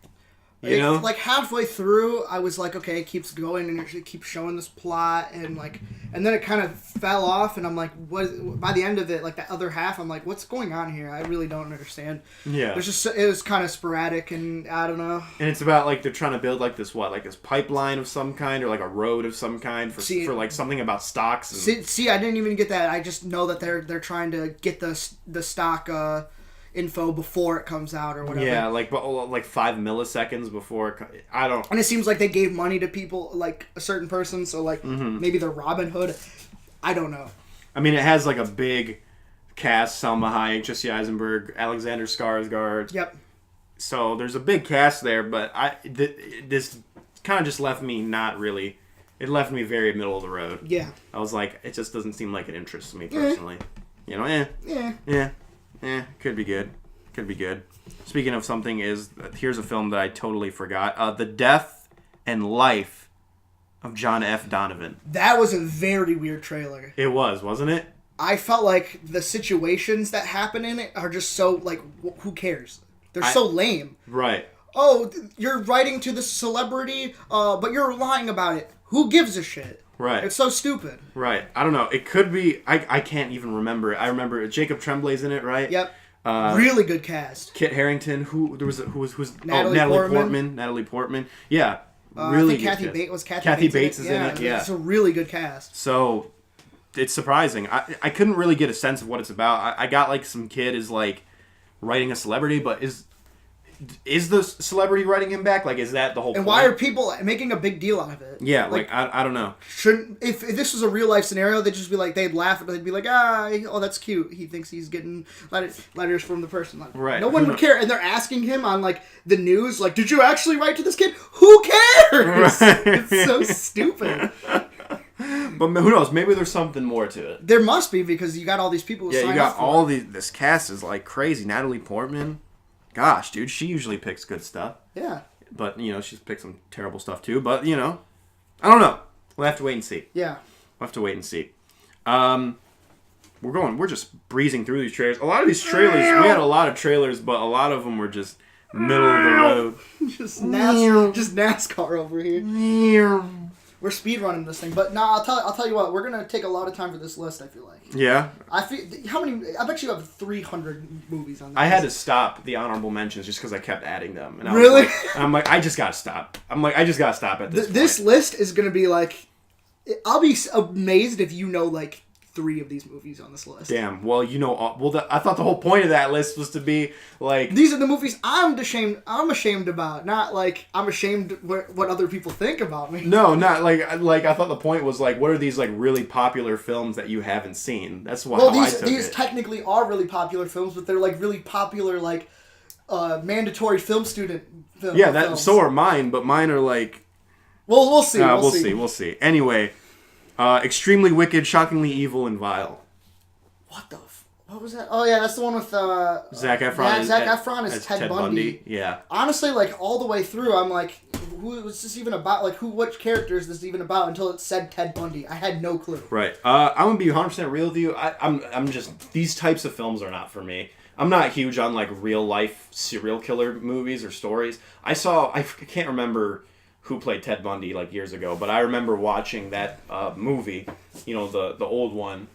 You know? Like, halfway through, I was like, okay, it keeps going, and it keeps showing this plot, and then it kind of fell off, and I'm like, what? By the end of it, like, the other half, I'm like, what's going on here? I really don't understand. Yeah. It was kind of sporadic, and I don't know. And it's about, like, they're trying to build, like, this pipeline of some kind, or, like, a road of some kind for like, something about stocks. And... See, I didn't even get that. I just know that they're trying to get the stock, info before it comes out or whatever. Yeah, like 5 milliseconds before I don't... And it seems like they gave money to people, like a certain person, so like maybe they're Robin Hood. I don't know. I mean, it has like a big cast: Salma Hayek, Jesse Eisenberg, Alexander Skarsgård. Yep. So there's a big cast there, but this kind of just left me not really... It left me very middle of the road. Yeah. I was like, it just doesn't seem like it interests me personally. You know, could be good. Could be good. Speaking of something, here's a film that I totally forgot. The Death and Life of John F. Donovan. That was a very weird trailer. It was, wasn't it? I felt like the situations that happen in it are just so, like, who cares? They're so lame. Right. Oh, you're writing to the celebrity, but you're lying about it. Who gives a shit? Right. It's so stupid. Right. I don't know. It could be... I can't even remember. I remember Jacob Tremblay's in it, right? Yep. Really good cast. Kit Harington. Who was Natalie Portman. Yeah. Really I think Kathy Bates is in it. Yeah. It's a really good cast. So, it's surprising. I couldn't really get a sense of what it's about. I got like some kid is like writing a celebrity, but is the celebrity writing him back? Like, is that the whole And point? why are people making a big deal out of it? Yeah, like I don't know. If this was a real life scenario, they'd just be like, they'd laugh, but they'd be like, oh, that's cute. He thinks he's getting letters from the person. Like, right. No one would care. And they're asking him on, like, the news, like, did you actually write to this kid? Who cares? Right. It's so stupid. But who knows? Maybe there's something more to it. There must be, because you got all these people who sign up. Yeah, you got all this cast is like crazy. Natalie Portman. Gosh, dude, she usually picks good stuff. Yeah. But, she's picked some terrible stuff too. But, I don't know. We'll have to wait and see. Yeah. We'll have to wait and see. We're just breezing through these trailers. A lot of these trailers, we had a lot of trailers, but a lot of them were just middle of the road. just NASCAR over here. We're speedrunning this thing, but I'll tell you what. We're gonna take a lot of time for this list. I feel like. Yeah. I bet you have 300 movies on this. I had to stop the honorable mentions just because I kept adding them. And really? I'm like, I just gotta stop. I just gotta stop at this point. This list is gonna be like, I'll be amazed if like 3 of these movies on this list. Damn. Well, I thought the whole point of that list was to be like... These are the movies I'm ashamed about. Not like I'm ashamed what other people think about me. No, not like I thought the point was like, what are these like really popular films that you haven't seen? That's why these technically are really popular films, but they're like really popular like mandatory film student films. Yeah, so are mine, but mine are like... Well, we'll see. We'll see. Anyway... extremely wicked, shockingly evil, and vile. What was that? Oh yeah, that's the one with Zac Efron. Zac Efron is Ted Bundy. Yeah. Honestly, like all the way through, I'm like, was this even about? Like, which character is this even about? Until it said Ted Bundy, I had no clue. Right. I'm gonna be 100% real with you. I'm just, these types of films are not for me. I'm not huge on like real life serial killer movies or stories. I can't remember who played Ted Bundy like years ago, but I remember watching that movie, you know, the old one,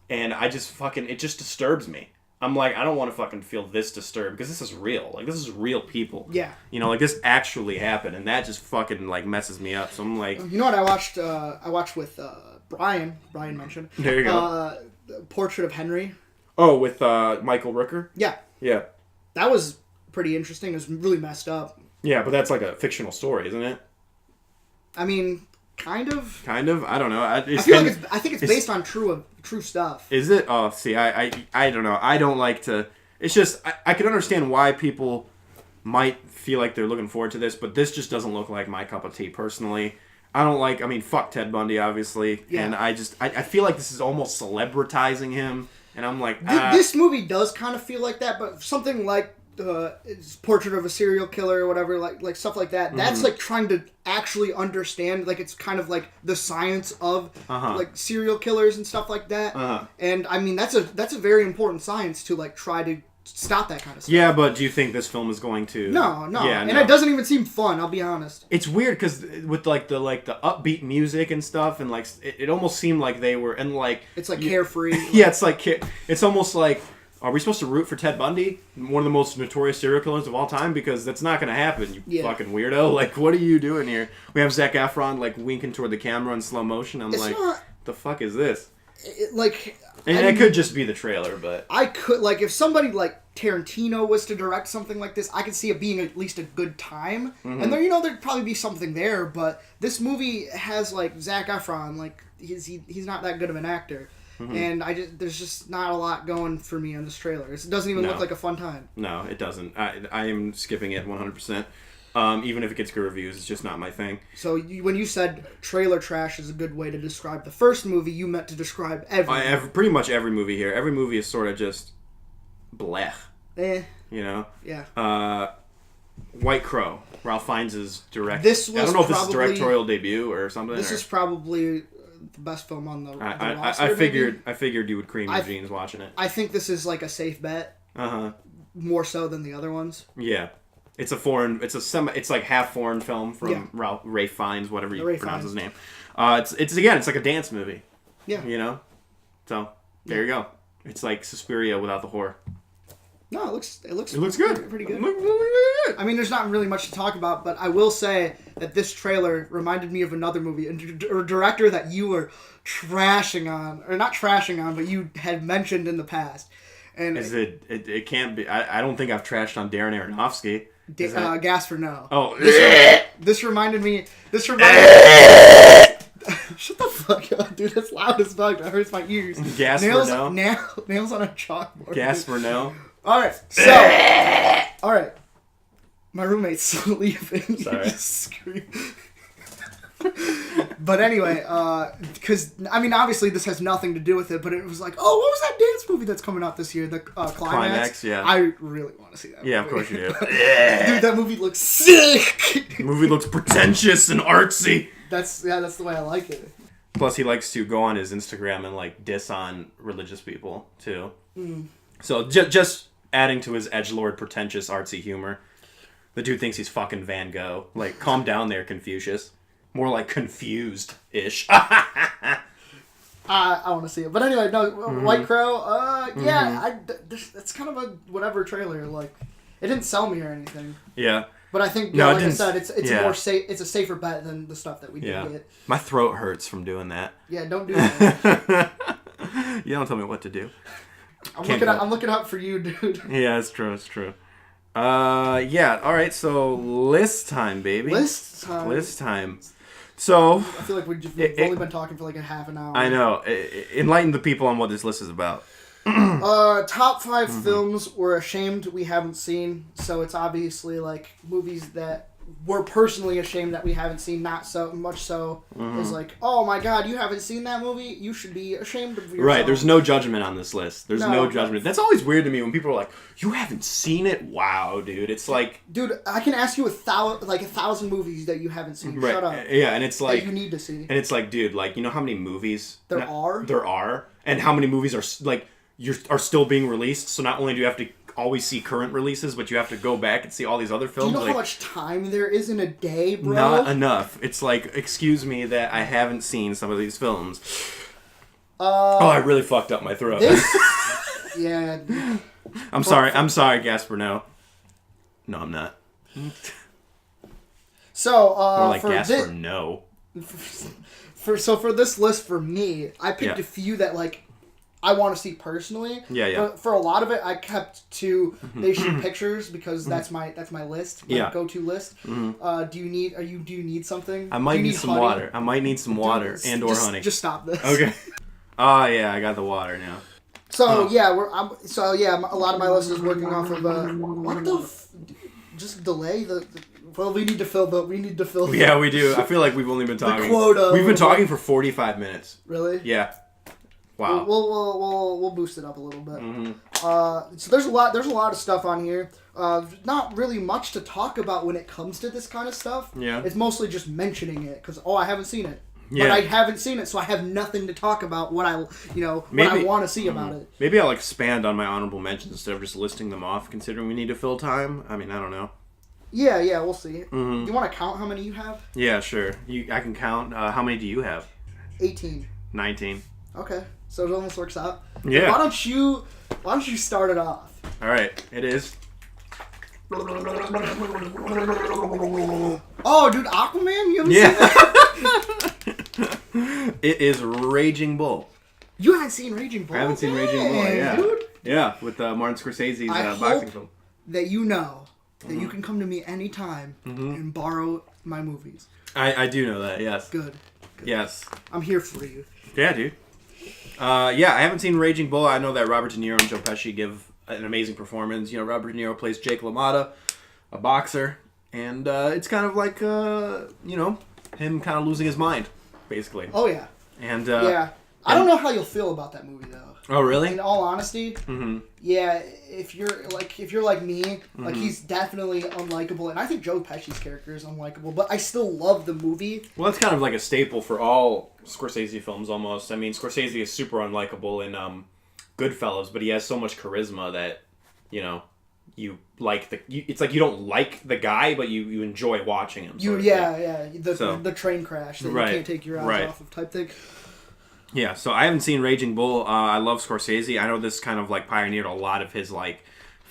and I just it just disturbs me. I'm like, I don't want to fucking feel this disturbed because this is real. Like, this is real people. Yeah. You know, like, this actually happened, and that just fucking, like, messes me up. So I'm like... You know what I watched? I watched with Brian. Brian mentioned. There you go. Portrait of Henry. Oh, with Michael Rooker? Yeah. Yeah. That was pretty interesting. It was really messed up. Yeah, but that's like a fictional story, isn't it? I mean, kind of. Kind of? I don't know. I think it's based on true stuff. Is it? Oh, see, I don't know. I don't like to... It's just... I can understand why people might feel like they're looking forward to this, but this just doesn't look like my cup of tea, personally. I don't like... I mean, fuck Ted Bundy, obviously. Yeah. And I feel like this is almost celebritizing him. And I'm like... This movie does kind of feel like that, but something like... it's Portrait of a Serial Killer or whatever, like stuff like that. That's like trying to actually understand, like, it's kind of like the science of like serial killers and stuff like that. And I mean, that's a very important science to like try to stop that kind of stuff. Yeah, but do you think this film is going to? No. Yeah, and it doesn't even seem fun. I'll be honest. It's weird because with the upbeat music and stuff, and like it almost seemed like they were and like it's like carefree. Yeah, it's almost like. Are we supposed to root for Ted Bundy, one of the most notorious serial killers of all time? Because that's not going to happen, you fucking weirdo. Like, what are you doing here? We have Zac Efron, like, winking toward the camera in slow motion. I'm like, the fuck is this? It could just be the trailer, but... I could, like, if somebody like Tarantino was to direct something like this, I could see it being at least a good time. And there, there'd probably be something there, but this movie has, like, Zac Efron, like, he's not that good of an actor. And there's just not a lot going for me on this trailer. It doesn't even look like a fun time. No, it doesn't. I am skipping it 100%. Even if it gets good reviews, it's just not my thing. So when you said trailer trash is a good way to describe the first movie, you meant to describe every pretty much every movie here. Every movie is sort of just blech. You know? Yeah. White Crow. Ralph Fiennes' I don't know if this is directorial debut or something. This is probably... the best film on the roster. I figured you would cream your jeans watching it. I think this is like a safe bet. More so than the other ones. Yeah. It's like half foreign film from Ralph Fiennes, whatever you pronounce his name. It's like a dance movie. Yeah. You know? So, there you go. It's like Suspiria without the horror. No, it looks good. Pretty good. I mean, there's not really much to talk about, but I will say that this trailer reminded me of another movie, a director that you were trashing on, or not trashing on, but you had mentioned in the past. And it can't be. I don't think I've trashed on Darren Aronofsky. Gas for No. Oh, this reminded me. Shut the fuck up, dude. That's loud as fuck. That hurts my ears. Gas for No. Nails on a chalkboard. Gas for No. All right. My roommate's leaving. Sorry. But anyway, because, I mean, obviously this has nothing to do with it, but it was like, oh, what was that dance movie that's coming out this year? The Climax? Yeah. I really want to see that movie. Yeah, of course you do. Dude, that movie looks sick! The movie looks pretentious and artsy. That's the way I like it. Plus, he likes to go on his Instagram and, like, diss on religious people, too. So, just adding to his edgelord, pretentious, artsy humor. The dude thinks he's fucking Van Gogh. Like, calm down there, Confucius. More like confused-ish. I want to see it. But anyway, no, White Crow, yeah, that's kind of a whatever trailer. Like, it didn't sell me or anything. Yeah. But I think, like I said, it's a more safe, it's a safer bet than the stuff that we did get. My throat hurts from doing that. Yeah, don't do that. You don't tell me what to do. I'm looking out for you, dude. Yeah, it's true. Yeah, alright, so list time, baby. List time. So... I feel like we've only been talking for like a half an hour. I know. Enlighten the people on what this list is about. Top 5 films we're ashamed we haven't seen. So it's obviously like movies that we're personally ashamed that we haven't seen, not so much so is like, oh my god, you haven't seen that movie? You should be ashamed of yourself. Right, there's no judgment on this list. There's no No. judgment. That's always weird to me when people are like, you haven't seen it? Wow, dude. It's like... Dude, I can ask you 1,000 movies that you haven't seen. Right. Shut up. Yeah, and it's like... That you need to see. And it's like, dude, like, you know how many movies... There are? There are. And how many movies are, like, are still being released. So not only do you have to always see current releases, but you have to go back and see all these other films. Do you know like, how much time there is in a day, bro? Not enough. It's like, excuse me that I haven't seen some of these films. I really fucked up my throat. Yeah. I'm sorry, Gasper, no. No, I'm not. So, More like for Gasper, no. For this list for me, I picked a few that like I want to see personally. Yeah. But for a lot of it, I kept to They Shoot Pictures because that's my list, my go-to list. Do you need something? I might need some honey? water. I might need some water and or honey. Just stop this. Okay. Oh yeah, I got the water now. So a lot of my list is working off of just delay the. Well, we need to fill the. Yeah, we do. I feel like we've only been talking. Quota. We've been talking for 45 minutes. Really? Yeah. Wow. We'll boost it up a little bit. So there's a lot of stuff on here. Not really much to talk about when it comes to this kind of stuff. Yeah. It's mostly just mentioning it because I haven't seen it. Yeah. But I haven't seen it, so I have nothing to talk about what I want to see about it. Maybe I'll expand on my honorable mentions instead of just listing them off, considering we need to fill time. I mean, I don't know. Yeah, we'll see. Do you want to count how many you have? Yeah, sure. I can count. How many do you have? 18. 19. Okay, so it almost works out. Yeah. Why don't you start it off? All right, it is. Oh, dude, Aquaman? You haven't seen that? It is Raging Bull. You haven't seen Raging Bull? I haven't seen Raging Bull. Yeah, dude. Yeah, with Martin Scorsese's boxing film. That you know that you can come to me anytime and borrow my movies. I do know that. Yes. Good. Yes. I'm here for you. Yeah, dude. I haven't seen Raging Bull. I know that Robert De Niro and Joe Pesci give an amazing performance. You know, Robert De Niro plays Jake LaMotta, a boxer, and it's kind of like him kind of losing his mind, basically. Oh yeah. And I don't know how you'll feel about that movie though. Oh really? In all honesty, yeah. If you're like me, like he's definitely unlikable, and I think Joe Pesci's character is unlikable, but I still love the movie. Well, it's kind of like a staple for all Scorsese films, almost. I mean, Scorsese is super unlikable in Goodfellas, but he has so much charisma that you like it's like you don't like the guy, but you enjoy watching him. The train crash that you can't take your eyes off of type thing. Yeah, so I haven't seen Raging Bull. I love Scorsese. I know this kind of like pioneered a lot of his like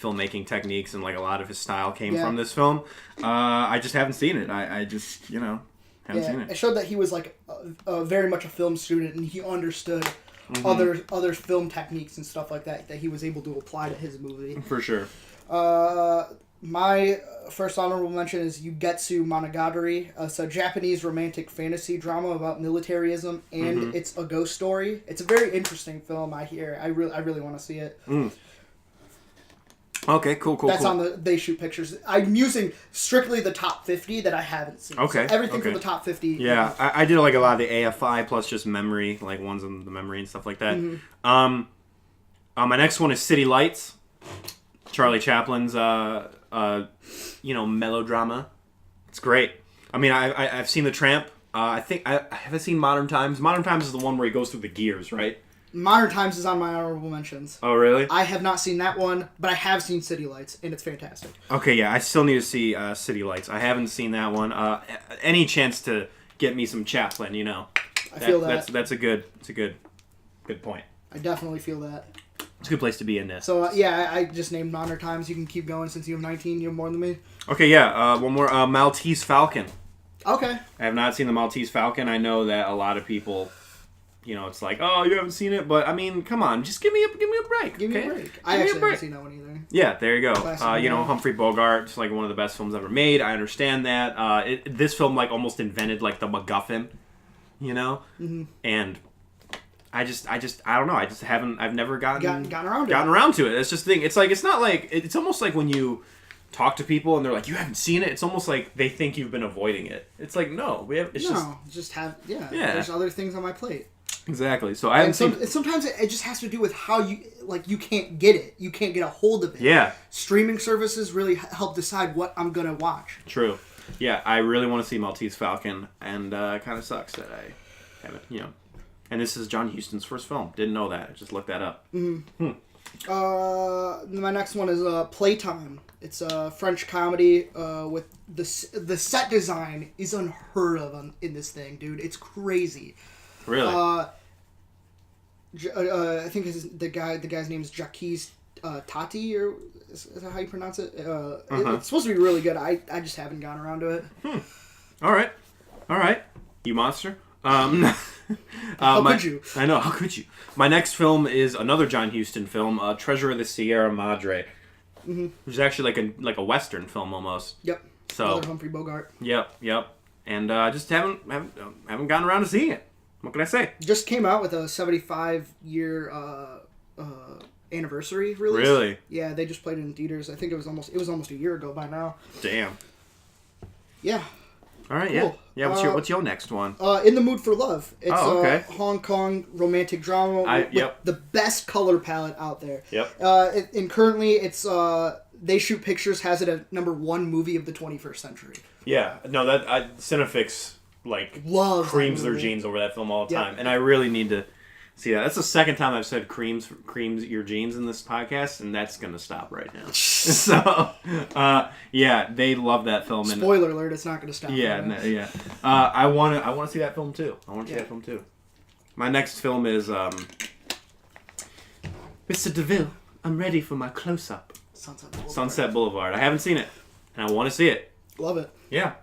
filmmaking techniques, and like a lot of his style came from this film. I just haven't seen it. I just haven't seen it. It showed that he was like very much a film student, and he understood other film techniques and stuff like that he was able to apply to his movie. For sure. My first honorable mention is Yugetsu Monogatari. It's a Japanese romantic fantasy drama about militarism, and it's a ghost story. It's a very interesting film. I really want to see it. Okay, cool. That's on the They Shoot Pictures. I'm using strictly the top 50 that I haven't seen. Okay. So everything from the top 50. Yeah, I did like a lot of the AFI plus just memory, like ones on the memory and stuff like that. My next one is City Lights. Charlie Chaplin's melodrama. It's great. I mean, I've seen The Tramp. I think I haven't seen Modern Times. Modern Times is the one where he goes through the gears, right? Modern Times is on my honorable mentions. Oh, really? I have not seen that one, but I have seen City Lights, and it's fantastic. Okay, yeah, I still need to see City Lights. I haven't seen that one. Any chance to get me some Chaplin, I feel that. That's a good point. I definitely feel that. It's a good place to be in this. So, I just named Modern Times. You can keep going since you have 19. You have more than me. Okay, yeah. One more. Maltese Falcon. Okay. I have not seen the Maltese Falcon. I know that a lot of people, it's like, oh, you haven't seen it, but I mean, come on, just give me a break. Give me a break. I actually haven't seen that one either. Yeah, there you go. Humphrey Bogart, it's like one of the best films ever made. I understand that. This film like almost invented like the MacGuffin, and I don't know. I've never gotten around to it. It's just the thing. It's like it's not like it's almost like when you talk to people and they're like, you haven't seen it? It's almost like they think you've been avoiding it. It's like, no, we have. Yeah. There's other things on my plate. Exactly. So I haven't seen. Sometimes it just has to do with how you can't get it. You can't get a hold of it. Yeah. Streaming services really help decide what I'm gonna watch. True. Yeah, I really want to see Maltese Falcon, and it kind of sucks that I haven't. And this is John Huston's first film. Didn't know that. I just looked that up. Mm-hmm. My next one is Playtime. It's a French comedy with the set design is unheard of in this thing, dude. It's crazy. Really? I think the guy's name is Jacques Tati, or is that how you pronounce it? It's supposed to be really good. I just haven't gotten around to it. All right. You monster. How could you? I know. How could you? My next film is another John Huston film, Treasure of the Sierra Madre, which is actually like a Western film almost. Yep. So another Humphrey Bogart. Yep. And just haven't gotten around to seeing it. What can I say? Just came out with a 75-year anniversary release. Really? Yeah, they just played it in theaters. I think it was almost a year ago by now. Damn. Yeah. All right. Cool. Yeah. What's your next one? In the Mood for Love. It's okay. a Hong Kong romantic drama with the best color palette out there. Yep. And currently, it's They Shoot Pictures has it at #1 movie of the 21st century. Yeah. No, Cinefix loves creams their jeans over that film all the time, and I really need to see that. That's the second time I've said creams your jeans in this podcast, and that's gonna stop right now. So, yeah, they love that film. Spoiler alert: it's not gonna stop. Yeah. I want to see that film too. My next film is Mr. DeVille. I'm ready for my close-up. Sunset Boulevard. I haven't seen it, and I want to see it. Love it. Yeah.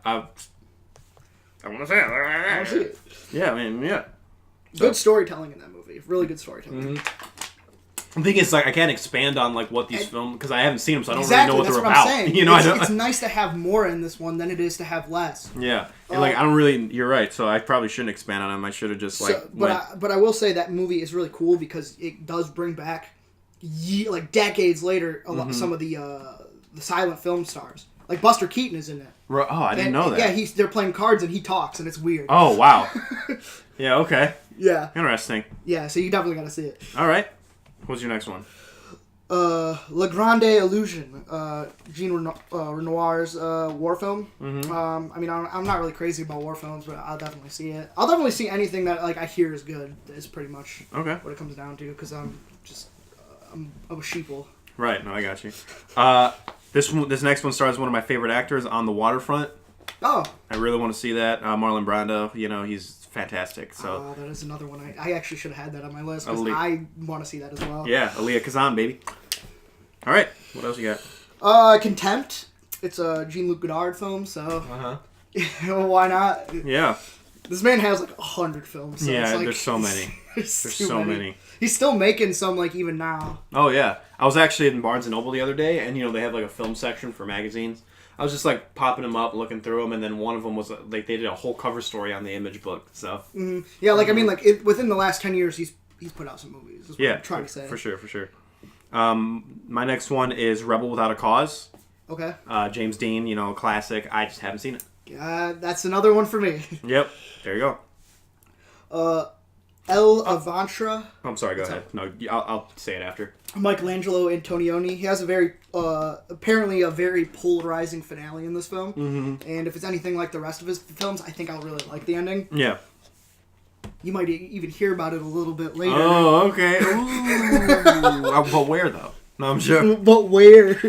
I want to see it. Yeah, I mean, yeah. Good storytelling in that movie. Really good storytelling. The thing is, I can't expand on what these films because I haven't seen them, so I don't really know what that's they're what about. I'm saying. It's nice to have more in this one than it is to have less. Yeah, and I don't really. You're right. So I probably shouldn't expand on them. I should have just But I will say that movie is really cool because it does bring back, decades later, some of the silent film stars. Like Buster Keaton is in it. Oh, I didn't know that. Yeah, they're playing cards and he talks and it's weird. Oh, wow. Yeah, okay. Yeah. Interesting. Yeah, so you definitely got to see it. All right. What's your next one? La Grande Illusion, Jean Renoir's war film. Mm-hmm. I mean, I'm not really crazy about war films, but I'll definitely see it. I'll definitely see anything that I hear is good. Is pretty much what it comes down to because I'm a sheeple. Right. No, I got you. This next one stars one of my favorite actors, On the Waterfront. Oh. I really want to see that. Marlon Brando, he's fantastic. So that is another one. I actually should have had that on my list because I want to see that as well. Yeah, Aaliyah Kazan, baby. All right. What else you got? Contempt. It's a Jean-Luc Godard film, so why not? Yeah. This man has 100 films. So yeah, there's so many. There's so many. He's still making some even now. Oh yeah, I was actually in Barnes & Noble the other day, and they have a film section for magazines. I was just popping them up, looking through them, and then one of them was they did a whole cover story on the Image book. So yeah, within the last 10 years, he's put out some movies. That's what I'm trying to say. For sure. My next one is Rebel Without a Cause. Okay. James Dean, classic. I just haven't seen it. Yeah, that's another one for me. Yep. There you go. El Avantra. I'm sorry, go ahead. No, I'll say it after. Michelangelo Antonioni. He has apparently a very polarizing finale in this film. Mm-hmm. And if it's anything like the rest of his films, I think I'll really like the ending. Yeah. You might even hear about it a little bit later. Oh, okay. Ooh. But where, though? No, I'm sure. But where?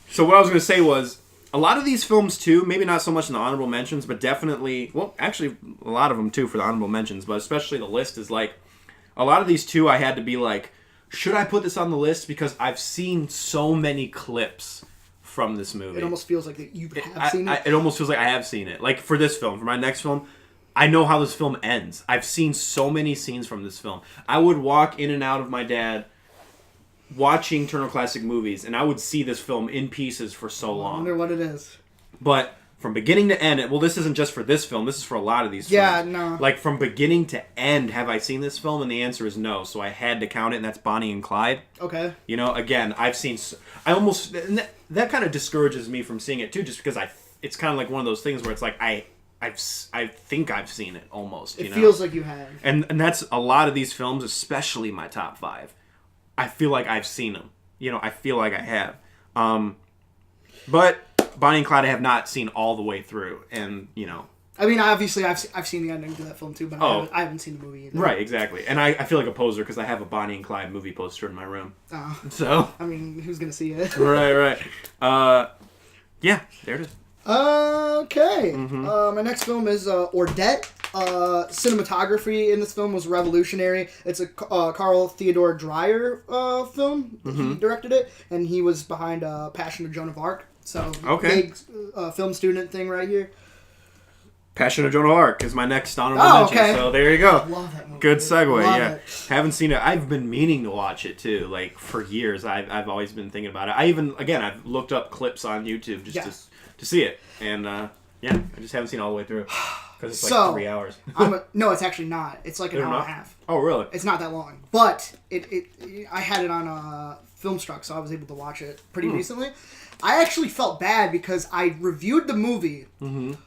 So what I was going to say was, a lot of these films, too, maybe not so much in the honorable mentions, but definitely, well, actually, a lot of them, too, for the honorable mentions, but especially the list is a lot of these, too, I had to be should I put this on the list? Because I've seen so many clips from this movie. It almost feels like you have seen it. It almost feels like I have seen it. For this film, for my next film, I know how this film ends. I've seen so many scenes from this film. I would walk in and out of my dad watching Turner Classic Movies, and I would see this film in pieces for so long. I wonder what it is. But from beginning to end. Well, this isn't just for this film. This is for a lot of these films. Yeah, no. Like, from beginning to end, have I seen this film? And the answer is no. So I had to count it, and that's Bonnie and Clyde. Okay. You know, again, I've seen... I almost... That kind of discourages me from seeing it, too, just because it's kind of like one of those things where it's like, I think I've seen it, almost. It feels like you have. And that's a lot of these films, especially my top 5. I feel like I've seen them. You know, I feel like I have. But Bonnie and Clyde I have not seen all the way through, and you know. I mean, obviously, I've seen the ending to that film too, but I haven't seen the movie either. Right, exactly. And I feel like a poser because I have a Bonnie and Clyde movie poster in my room. Oh. So. I mean, who's gonna see it? Right. Yeah, there it is. Okay. My next film is Ordette. Cinematography in this film was revolutionary. It's a Carl Theodor Dreyer film. He directed it, and he was behind Passion of Joan of Arc. So, big film student thing right here. Passion of Joan of Arc is my next honorable mention. Okay. So there you go. Love that movie. Good segue. Love yeah, it. haven't seen it. I've been meaning to watch it too. Like for years, I've always been thinking about it. I've looked up clips on YouTube just to see it, and I just haven't seen it all the way through because it's like 3 hours. No, it's actually not. It's like an hour and a half. Oh, really? It's not that long, but I had it on Filmstruck, so I was able to watch it pretty recently. I actually felt bad because I reviewed the movie, and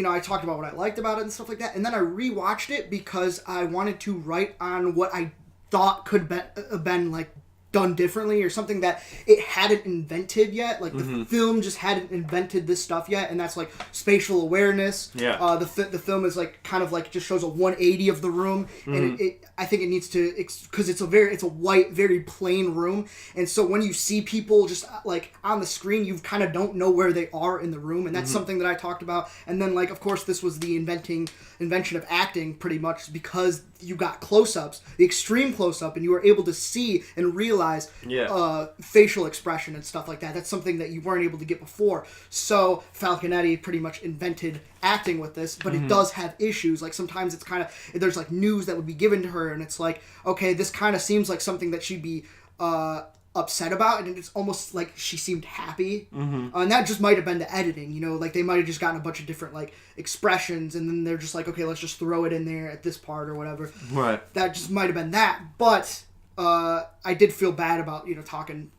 I talked about what I liked about it and stuff like that, and then I rewatched it because I wanted to write on what I thought could have been like done differently or something that it hadn't invented yet. Like the film just hadn't invented this stuff yet, and that's like spatial awareness. Yeah. The film is like kind of like just shows a 180 of the room, and I think it needs to, because it's a white, very plain room, and so when you see people just like on the screen, you kind of don't know where they are in the room, and that's something that I talked about. And then like of course this was the invention of acting pretty much because you got close-ups, the extreme close-up, and you were able to see and realize facial expression and stuff like that. That's something that you weren't able to get before. So Falconetti pretty much invented acting with this, but it does have issues. Like sometimes it's kind of, there's like news that would be given to her, and it's like, okay, this kind of seems like something that she'd be upset about, and it's almost like she seemed happy, and that just might have been the editing, like they might have just gotten a bunch of different like expressions, and then they're just like, okay, let's just throw it in there at this part or whatever. Right. That just might have been that, but I did feel bad about talking.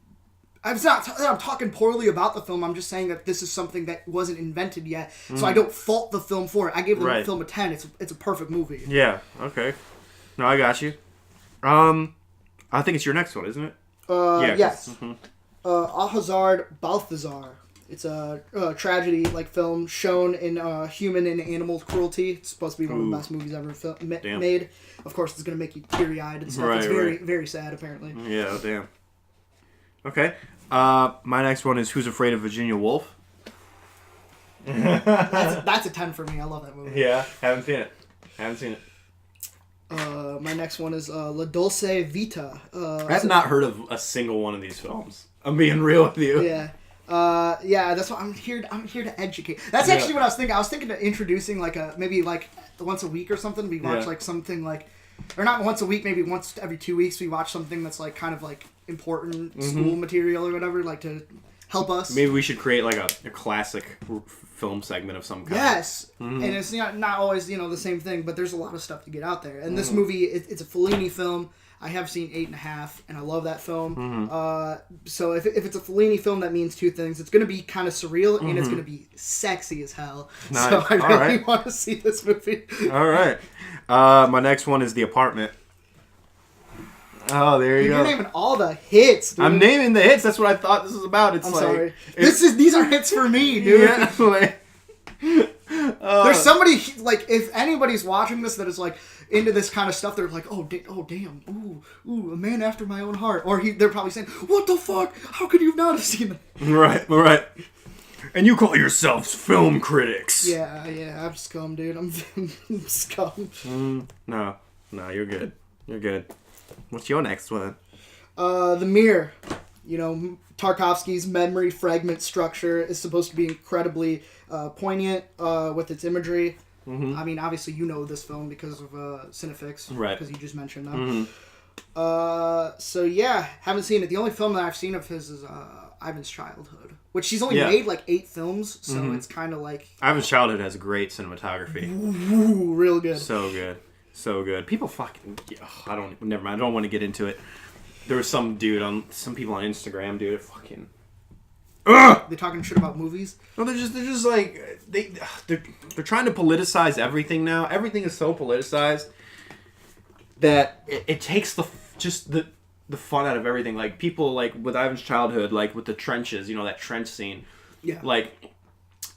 I'm talking poorly about the film. I'm just saying that this is something that wasn't invented yet, so I don't fault the film for it. I gave the film a 10. It's a perfect movie. Yeah. Okay. No, I got you. I think it's your next one, isn't it? Yes. Alhazard Balthazar. It's a tragedy like film shown in human and animal cruelty. It's supposed to be one of the best movies ever made. Of course, it's going to make you teary-eyed and stuff. Right, it's very, very sad, apparently. Yeah, damn. Okay. My next one is Who's Afraid of Virginia Woolf? That's a 10 for me. I love that movie. Yeah, haven't seen it. My next one is La Dolce Vita. I have not heard of a single one of these films. I'm being real with you. Yeah. That's what I'm here to educate. That's actually what I was thinking. I was thinking of introducing like maybe once a week or something. We watch like something like, or not once a week, maybe once every 2 weeks we watch something that's like kind of like important school material or whatever, like to help us. Maybe we should create like a classic film segment of some kind. Yes, and it's not always the same thing, but there's a lot of stuff to get out there. And this movie, it's a Fellini film. I have seen 8.5, and I love that film. So if it's a Fellini film, that means two things. It's going to be kind of surreal, and it's going to be sexy as hell. Nice. So I really want to see this movie. All right. My next one is The Apartment. Oh, there you go. You're naming all the hits, dude. I'm naming the hits. That's what I thought this was about. I'm sorry. These are hits for me, dude. Yeah, there's somebody, like, if anybody's watching this that is, like, into this kind of stuff, they're like, oh damn, ooh, a man after my own heart. Or they're probably saying, what the fuck? How could you not have seen that? Right. And you call yourselves film critics. Yeah, I'm scum, dude. I'm scum. No, you're good. What's your next one? The Mirror. Tarkovsky's memory fragment structure is supposed to be incredibly poignant with its imagery. I mean, obviously you know this film because of Cinefix. Right. Because you just mentioned them. So yeah, haven't seen it. The only film that I've seen of his is Ivan's Childhood, which he's only made like 8 films, so it's kind of like Ivan's Childhood has great cinematography. Ooh, real good. So good. So good. People fucking... never mind. I don't want to get into it. There was some people on Instagram, dude, fucking... Ugh! They talking shit about movies? No, they're just like... They're trying to politicize everything now. Everything is so politicized that it takes the fun out of everything. Like, people, like, with Ivan's Childhood, like, with the trenches, that trench scene. Yeah. Like...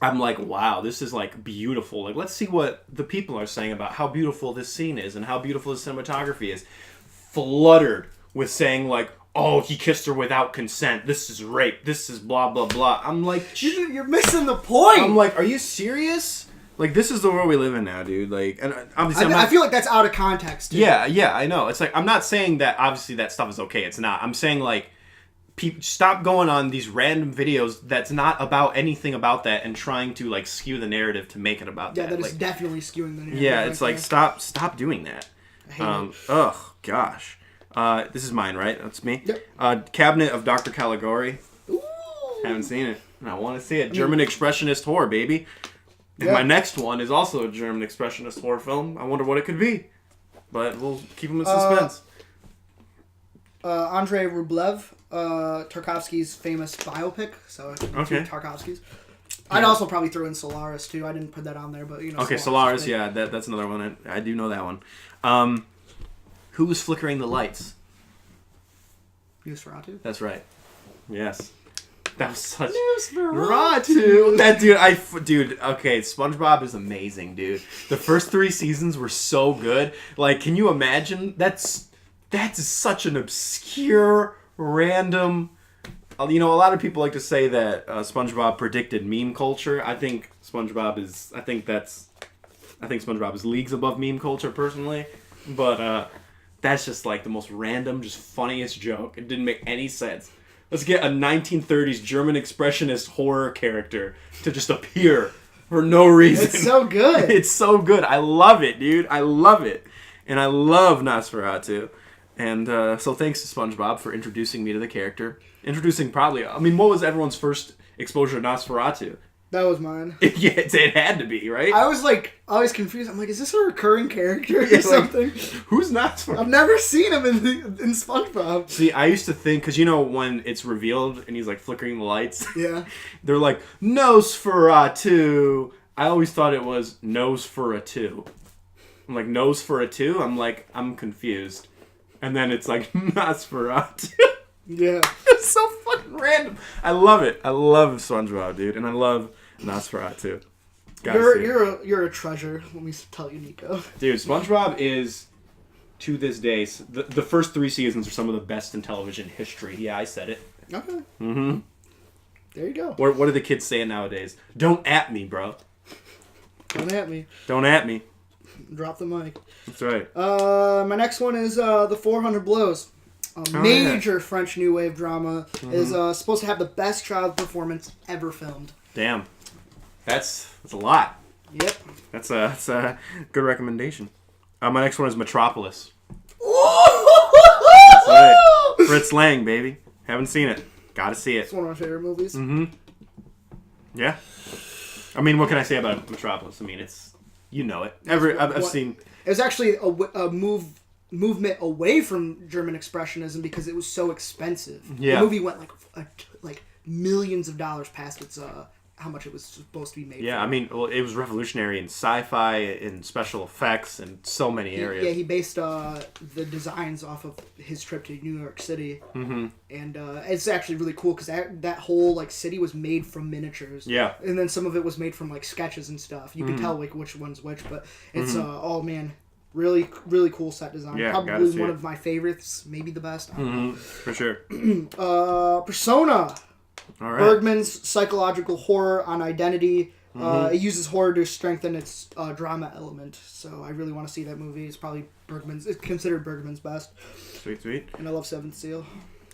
I'm like, wow, this is, like, beautiful. Like, let's see what the people are saying about how beautiful this scene is and how beautiful the cinematography is. Fluttered with saying, like, oh, he kissed her without consent. This is rape. This is blah, blah, blah. I'm like... You're missing the point! I'm like, are you serious? Like, this is the world we live in now, dude. Like, and obviously I feel like that's out of context, too. Yeah, I know. It's like, I'm not saying that, obviously, that stuff is okay. It's not. I'm saying, like... stop going on these random videos that's not about anything about that and trying to like skew the narrative to make it about that. Yeah, that is like, definitely skewing the narrative. Yeah, it's like stop doing that. I hate it. Ugh, gosh. This is mine, right? That's me. Yep. Cabinet of Dr. Caligari. Ooh. Haven't seen it. And I want to see it. German expressionist horror, baby. And my next one is also a German expressionist horror film. I wonder what it could be. But we'll keep them in suspense. Andrei Rublev, Tarkovsky's famous biopic. So okay. Tarkovsky's. I'd also probably throw in Solaris too. I didn't put that on there, but Okay, Solaris, yeah, that's another one. I do know that one. Who was flickering the lights? Nosferatu. That's right. Yes. That was such Nosferatu. That dude. Okay, SpongeBob is amazing, dude. The first 3 seasons were so good. Like, can you imagine? That's such an obscure, random. A lot of people like to say that SpongeBob predicted meme culture. I think SpongeBob is leagues above meme culture personally, but that's just like the most random, just funniest joke. It didn't make any sense. Let's get a 1930s German expressionist horror character to just appear for no reason. It's so good. It's so good. I love it, dude. I love it. And I love Nosferatu. And so thanks to SpongeBob for introducing me to the character. What was everyone's first exposure to Nosferatu? That was mine. Yeah, it had to be, right? I was confused. I'm like, is this a recurring character or something? Who's Nosferatu? I've never seen him in SpongeBob. See, I used to think, because when it's revealed and he's like flickering the lights, yeah, they're like, Nosferatu. I always thought it was nose for a 2. I'm like, nose for a 2? I'm like, I'm confused. And then it's like, Nosferatu. Yeah. It's so fucking random. I love it. I love SpongeBob, dude. And I love Nosferatu. You're a treasure, let me tell you, Niko. Dude, SpongeBob is, to this day, the first 3 seasons are some of the best in television history. Yeah, I said it. Okay. Mm-hmm. There you go. What are the kids saying nowadays? Don't at me, bro. Don't at me. Don't at me. Drop the mic. That's right. My next one is The 400 Blows. A major French New Wave drama. Is supposed to have the best child performance ever filmed. Damn. That's a lot. Yep. That's a good recommendation. My next one is Metropolis. That's right. Fritz Lang, baby. Haven't seen it. Gotta see it. It's one of my favorite movies. Mm-hmm. Yeah. What can I say about Metropolis? It's... You know it. I've seen... It was actually a movement away from German expressionism because it was so expensive. Yeah. The movie went like millions of dollars past its how much it was supposed to be made. Yeah, for. It was revolutionary in sci-fi, in special effects, in so many areas. He based the designs off of his trip to New York City. Mm-hmm. And it's actually really cool because that whole city was made from miniatures. Yeah. And then some of it was made from sketches and stuff. You could tell which one's which, but it's really, really cool set design. Yeah, probably one of my favorites, maybe the best. I don't know. For sure. Persona. All right. Bergman's psychological horror on identity. It uses horror to strengthen its drama element. So I really want to see that movie. It's probably it's considered Bergman's best. Sweet. And I love Seventh Seal.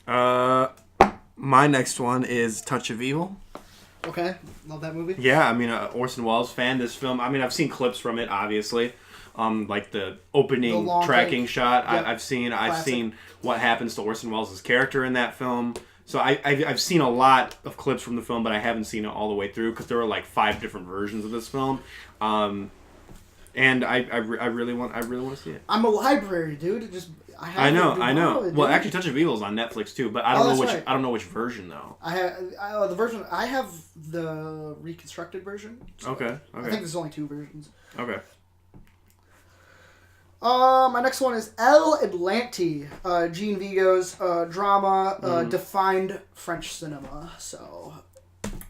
My next one is Touch of Evil. Okay, love that movie. Yeah, Orson Welles fan. This film, I've seen clips from it, obviously. like the opening long tracking take. shot. Yep. I've seen Classic. what happens to Orson Welles' character in that film. So I've seen a lot of clips from the film, but I haven't seen it all the way through because there were like 5 different versions of this film. And I really want to see it. I'm a library, dude. I know. Well, actually, Touch of Evil is on Netflix too, but I don't know which. Right. I don't know which version though. I have the reconstructed version. So Okay. I think there's only 2 versions. Okay. My next one is El Atlante, Jean Vigo's drama, defined French cinema. So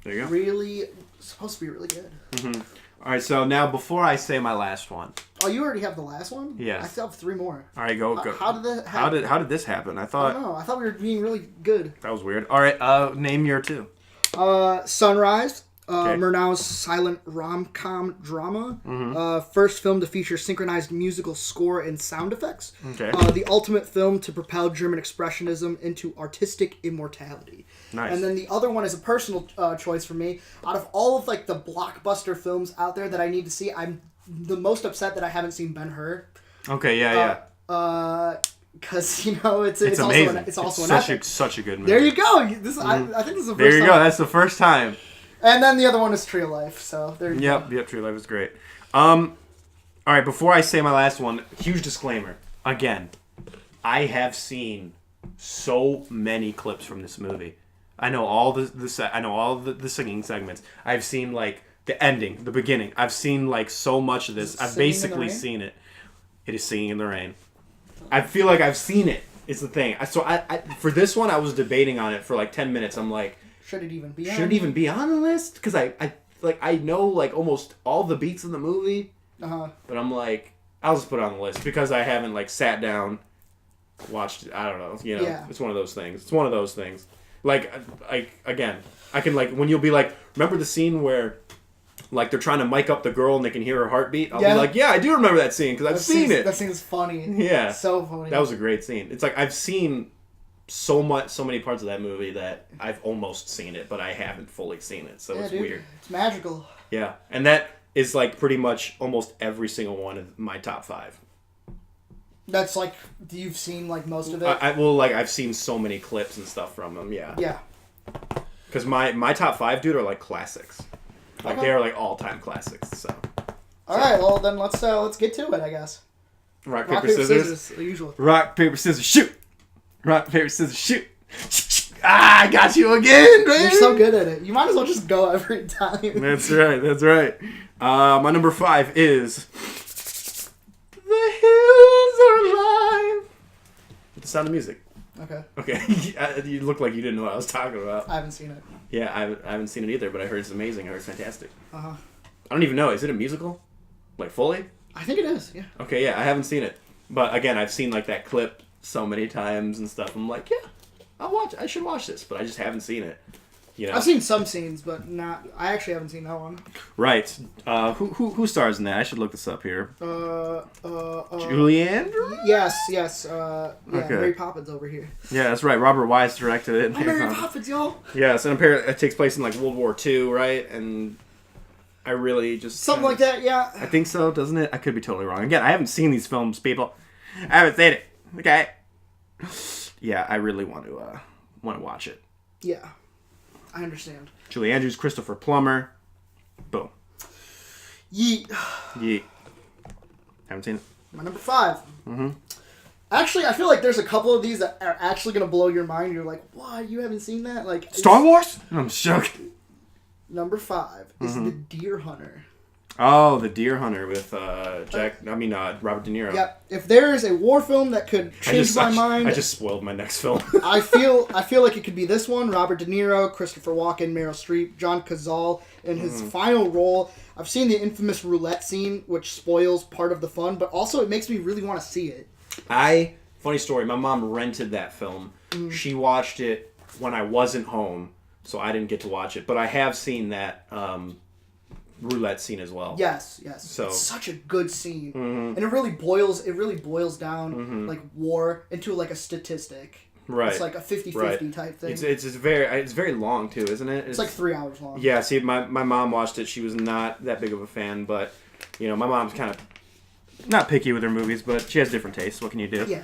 There you go. really supposed to be really good. Mm-hmm. All right. So now, before I say my last one. Oh, you already have the last one? Yes. I still have 3 more. All right, go. How did that happen? How did this happen? I I thought don't know. I thought we were being really good. that was weird. All right. Name your 2. Sunrise. Okay. Murnau's silent rom-com drama. Mm-hmm. First film to feature synchronized musical score and sound effects. Okay. The ultimate film to propel German expressionism into artistic immortality. Nice. And then the other one is a personal choice for me. Out of all of like the blockbuster films out there that I need to see, I'm the most upset that I haven't seen Ben-Hur. Okay. Yeah. Because it's amazing. Also an epic. Such a good movie. There you go. I think this is the first time. There you go. That's the first time. And then the other one is Tree of Life. So there you go. Yep. True Life is great. All right. Before I say my last one, huge disclaimer. Again, I have seen so many clips from this movie. I know all the singing segments. I've seen like the ending, the beginning. I've seen like so much of this. I've basically seen it. It is Singing in the Rain. I feel like I've seen it. Is the thing. So I for this one I was debating on it for like 10 minutes. I'm like, should it even be on the list? Because I know like almost all the beats in the movie. But I'm like, I'll just put it on the list because I haven't like sat down, watched it. I don't know. Yeah. It's one of those things. Like again, I can like when you'll be like, remember the scene where like they're trying to mic up the girl and they can hear her heartbeat? I'll be like, yeah, I do remember that scene because I've seen it. That scene's funny. Yeah. So funny. That was a great scene. It's like I've seen so many parts of that movie that I've almost seen it, but I haven't fully seen it, so it's weird. It's magical. Yeah, and that is like pretty much almost every single one of my top 5. That's like you've seen like most of it. I've seen so many clips and stuff from them. Yeah. Yeah. Because my top 5, dude, are like classics. Like they are like all-time classics. So. All right. Well, then let's get to it. I guess. Rock paper scissors. The usual. Rock paper scissors shoot. Rock paper scissors shoot. I got you again, baby. You're so good at it. You might as well just go every time. That's right. My number 5 is The Hills Are Alive. With the Sound of Music. Okay. You look like you didn't know what I was talking about. I haven't seen it. Yeah, I haven't seen it either, but I heard it's amazing. I heard it's fantastic. I don't even know. Is it a musical? Like fully? I think it is. Yeah. Okay. Yeah, I haven't seen it, but again, I've seen like that clip so many times and stuff. I'm like, yeah, I should watch this, but I just haven't seen it. I've seen some scenes, but not. I actually haven't seen that one. Right. Who stars in that? I should look this up here. Julie Andrews? Yes. Okay. Mary Poppins over here. Yeah, that's right. Robert Wise directed it. Mary Poppins, y'all. Yes, and apparently it takes place in like World War II, right? And I really just something like that. Yeah. I think so, doesn't it? I could be totally wrong. Again, I haven't seen these films, people. I haven't seen it. Okay. Yeah, I really want to watch it. Yeah. I understand. Julie Andrews, Christopher Plummer. Boom. Yeet. Haven't seen it. My number 5. Mm-hmm. Actually, I feel like there's a couple of these that are actually going to blow your mind. You're like, what? You haven't seen that? Like Star Wars? I'm shook. Number 5 is The Deer Hunter. Oh, The Deer Hunter with Robert De Niro. Yep. If there is a war film that could change my mind, I just spoiled my next film. I feel like it could be this one. Robert De Niro, Christopher Walken, Meryl Streep, John Cazale in his final role. I've seen the infamous roulette scene, which spoils part of the fun, but also it makes me really want to see it. Funny story. My mom rented that film. She watched it when I wasn't home, so I didn't get to watch it. But I have seen that. Roulette scene as well. Yes. So it's such a good scene, and it really boils down like war into like a statistic. Right. It's like a 50-50 type thing. It's very long too, isn't it? It's like 3 hours long. Yeah. See, my mom watched it. She was not that big of a fan, but my mom's kind of not picky with her movies, but she has different tastes. What can you do? Yeah.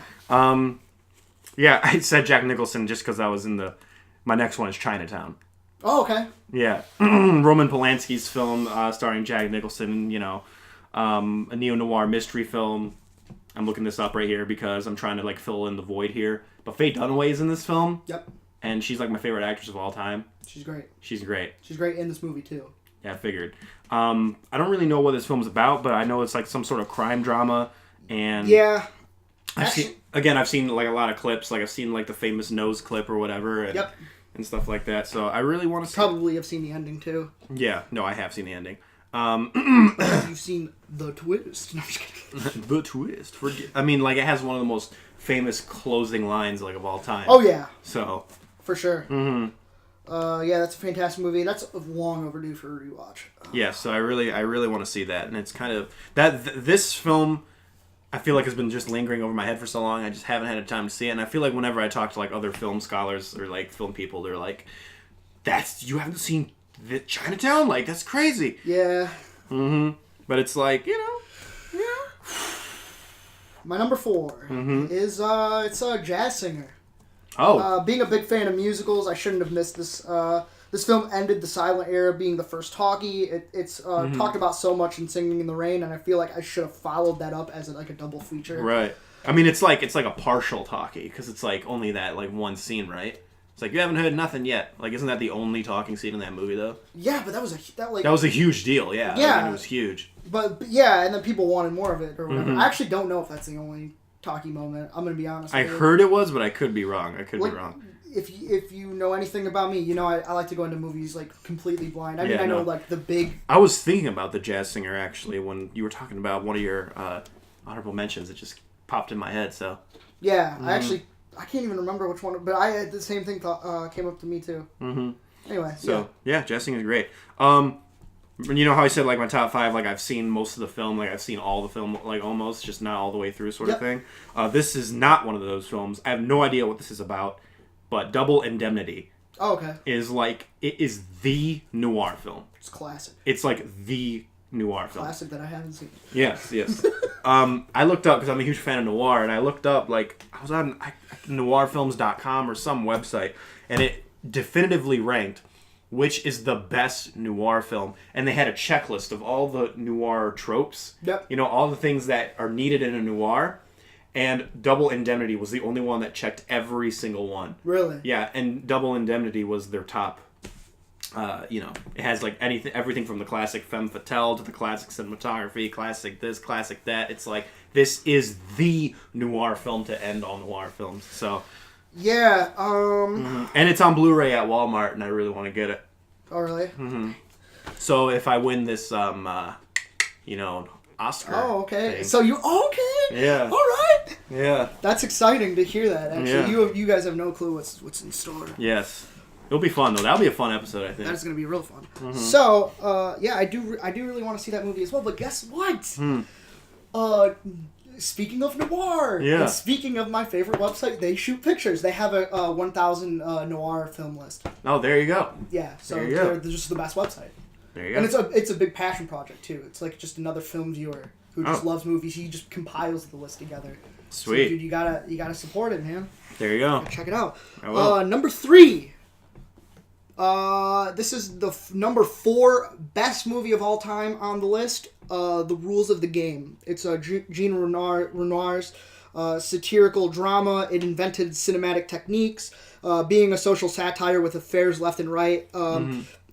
Yeah, I said Jack Nicholson just because I was in my next one is Chinatown. Oh, okay. Yeah. Roman Polanski's film starring Jack Nicholson, a neo-noir mystery film. I'm looking this up right here because I'm trying to like fill in the void here. But Faye Dunaway is in this film. Yep. And she's like my favorite actress of all time. She's great. She's great. She's great in this movie too. Yeah, I figured. I don't really know what this film's about, but I know it's like some sort of crime drama. And yeah. I've seen like a lot of clips. Like I've seen like the famous nose clip or whatever. And, Yep. And stuff like that. So I really want to see. Probably have seen the ending too. Yeah. No, I have seen the ending. You've seen the twist. No, I'm just kidding. The twist. I mean, like, it has one of the most famous closing lines, like, of all time. Oh, yeah. So. For sure. Mm-hmm. Yeah, that's a fantastic movie. That's long overdue for a rewatch. Yeah, so I really want to see that. And it's kind of... This film, I feel like, has been just lingering over my head for so long. I just haven't had a time to see it. And I feel like whenever I talk to, like, other film scholars or, like, film people, they're like, you haven't seen... Chinatown? Like, that's crazy. Yeah. But it's like, yeah. My number 4 is it's a jazz singer. Oh. Being a big fan of musicals, I shouldn't have missed this. This film ended the silent era, being the first talkie. It's talked about so much in Singing in the Rain, and I feel like I should have followed that up as a double feature. Right. I mean, it's like a partial talkie because it's like only that like one scene, right? It's like, you haven't heard nothing yet. Like, isn't that the only talking scene in that movie, though? Yeah, but that was a huge deal, yeah. Yeah. I mean, it was huge. But yeah, and then people wanted more of it or whatever. I actually don't know if that's the only talkie moment. I'm going to be honest with you. I heard it was, but I could be wrong. Be wrong. If you know anything about me, you know I like to go into movies, like, completely blind. I mean, I know, like, the big... I was thinking about the jazz singer, actually, when you were talking about one of your honorable mentions. It just popped in my head, so... Yeah, I can't even remember which one, but I had the same thing came up to me too. Anyway, so yeah, jazz singing is great. You know how I said like my top 5, like I've seen most of the film, like I've seen all the film, like almost, just not all the way through, sort of thing. This is not one of those films. I have no idea what this is about, but Double Indemnity. Oh, okay. Is like it is the noir film. It's classic. It's like the noir film. Classic that I haven't seen. Yes. I looked up, because I'm a huge fan of noir, and I looked up, like, I was on noirfilms.com or some website, and it definitively ranked which is the best noir film. And they had a checklist of all the noir tropes. Yep. You know, all the things that are needed in a noir. And Double Indemnity was the only one that checked every single one. Really? Yeah, and Double Indemnity was their top. It has like everything from the classic femme fatale to the classic cinematography, classic this, classic that. It's like, this is the noir film to end all noir films. So, yeah. And it's on Blu-ray at Walmart, and I really want to get it. Oh, really? So if I win this, Oscar. Oh, okay. thing. So okay? Yeah. All right. Yeah. That's exciting to hear that. Actually, Yeah. you guys have no clue what's in store. Yes. It'll be fun though. That'll be a fun episode, I think. That's gonna be real fun. So, I do really want to see that movie as well. But guess what? Speaking of noir, and speaking of my favorite website, They Shoot Pictures. They have a 1,000 noir film list. Oh, there you go. Yeah, so There you go. they're just the best website. There you go. And it's a big passion project too. It's like just another film viewer who just loves movies. He just compiles the list together. Sweet. So, dude, you gotta support it, man. There you go. Check it out. I will. Number 3. This is the number 4 best movie of all time on the list. The Rules of the Game. It's Jean Renoir's satirical drama. It invented cinematic techniques, being a social satire with affairs left and right.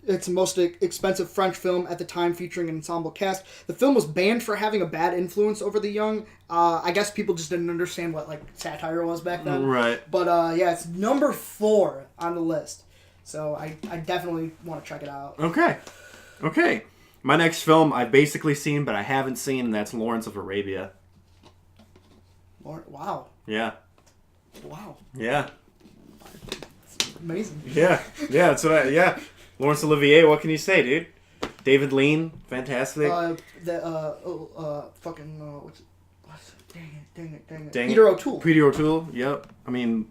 It's the most expensive French film at the time, featuring an ensemble cast. The film was banned for having a bad influence over the young. I guess people just didn't understand what satire was back then. Right. But it's number 4 on the list. So I definitely want to check it out. Okay. My next film I've basically seen, but I haven't seen, and that's Lawrence of Arabia. Wow. Yeah. Wow. Yeah. Amazing. Yeah. That's what Laurence Olivier, what can you say, dude? David Lean, fantastic. Dang it. Peter O'Toole. Peter O'Toole, yep. I mean,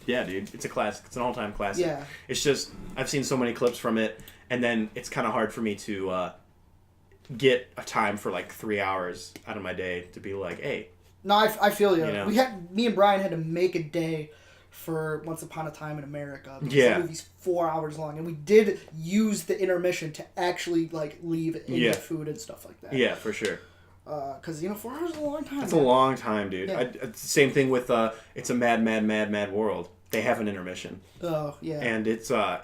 yeah, dude. It's a classic. It's an all-time classic. Yeah. It's just, I've seen so many clips from it, and then it's kind of hard for me to get a time for like 3 hours out of my day to be like, hey. No, I feel you. You know? Me and Brian had to make a day for Once Upon a Time in America. Because the movie's 4 hours long, and we did use the intermission to actually like leave and get food and stuff like that. Yeah, for sure. Because 4 hours is a long time. That's a long time, dude. Yeah. Same thing with It's a Mad, Mad, Mad, Mad World. They have an intermission. Oh yeah. And it's I'll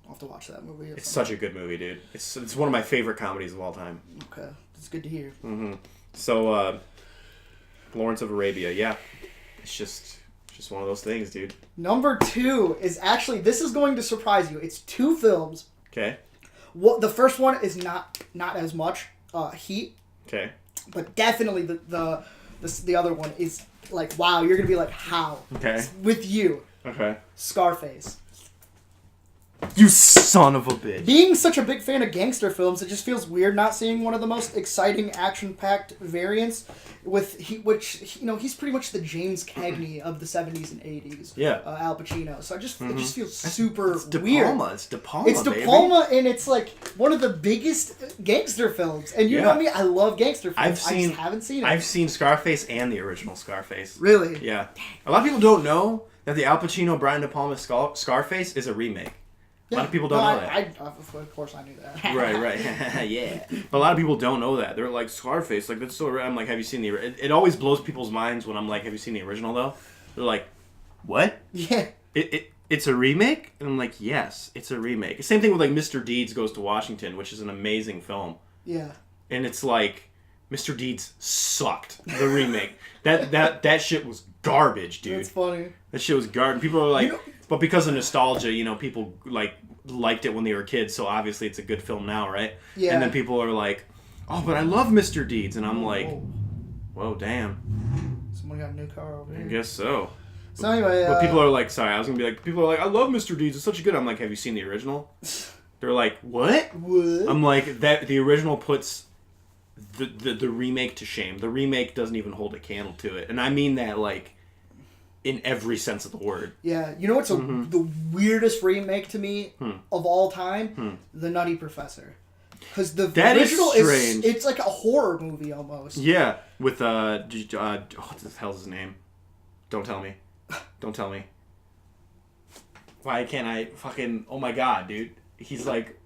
have to watch that movie. It's such a good movie, dude. It's one of my favorite comedies of all time. Okay, it's good to hear. Mm-hmm. So, Lawrence of Arabia, yeah, it's just one of those things, dude. Number 2 is actually, this is going to surprise you. It's 2 films. Okay. The first one is not as much Heat. Okay. But definitely the other one is like, wow, you're gonna be like, how? Okay. It's with you. Okay. Scarface. You son of a bitch. Being such a big fan of gangster films, it just feels weird not seeing one of the most exciting action-packed variants he's pretty much the James Cagney of the 70s and 80s. Yeah. Al Pacino. So it just feels super it's De weird. Palma. It's De Palma, It's De baby. Palma, and it's like one of the biggest gangster films. And you know me, I love gangster films. I just haven't seen it. I've seen Scarface and the original Scarface. Really? Yeah. A lot of people don't know that the Al Pacino, Brian De Palma Scarface is a remake. A lot of people don't know that. Of course I knew that. Right. Yeah. But a lot of people don't know that. They're like, Scarface, like, that's so... I'm like, have you seen the... It always blows people's minds when I'm like, have you seen the original, though? They're like, what? Yeah. It's a remake? And I'm like, yes, it's a remake. Same thing with, like, Mr. Deeds Goes to Washington, which is an amazing film. Yeah. And it's like, Mr. Deeds sucked, the remake. That shit was garbage, dude. That's funny. That shit was garbage. People are like... But because of nostalgia, people liked it when they were kids, so obviously it's a good film now, right? Yeah. And then people are like, oh, but I love Mr. Deeds. And I'm like, whoa, damn. Someone got a new car over here. I guess so. So anyway... But people are like, sorry, I was going to be like, people are like, I love Mr. Deeds. It's such a good... I'm like, have you seen the original? They're like, what? What? I'm like, the original puts the remake to shame. The remake doesn't even hold a candle to it. And I mean that, like... in every sense of the word. Yeah. You know what's the weirdest remake to me of all time? The Nutty Professor. Because the original is it's like a horror movie almost. Yeah. With, what the hell's his name? Don't tell me. Don't tell me. Why can't I fucking... Oh my god, dude. He's like...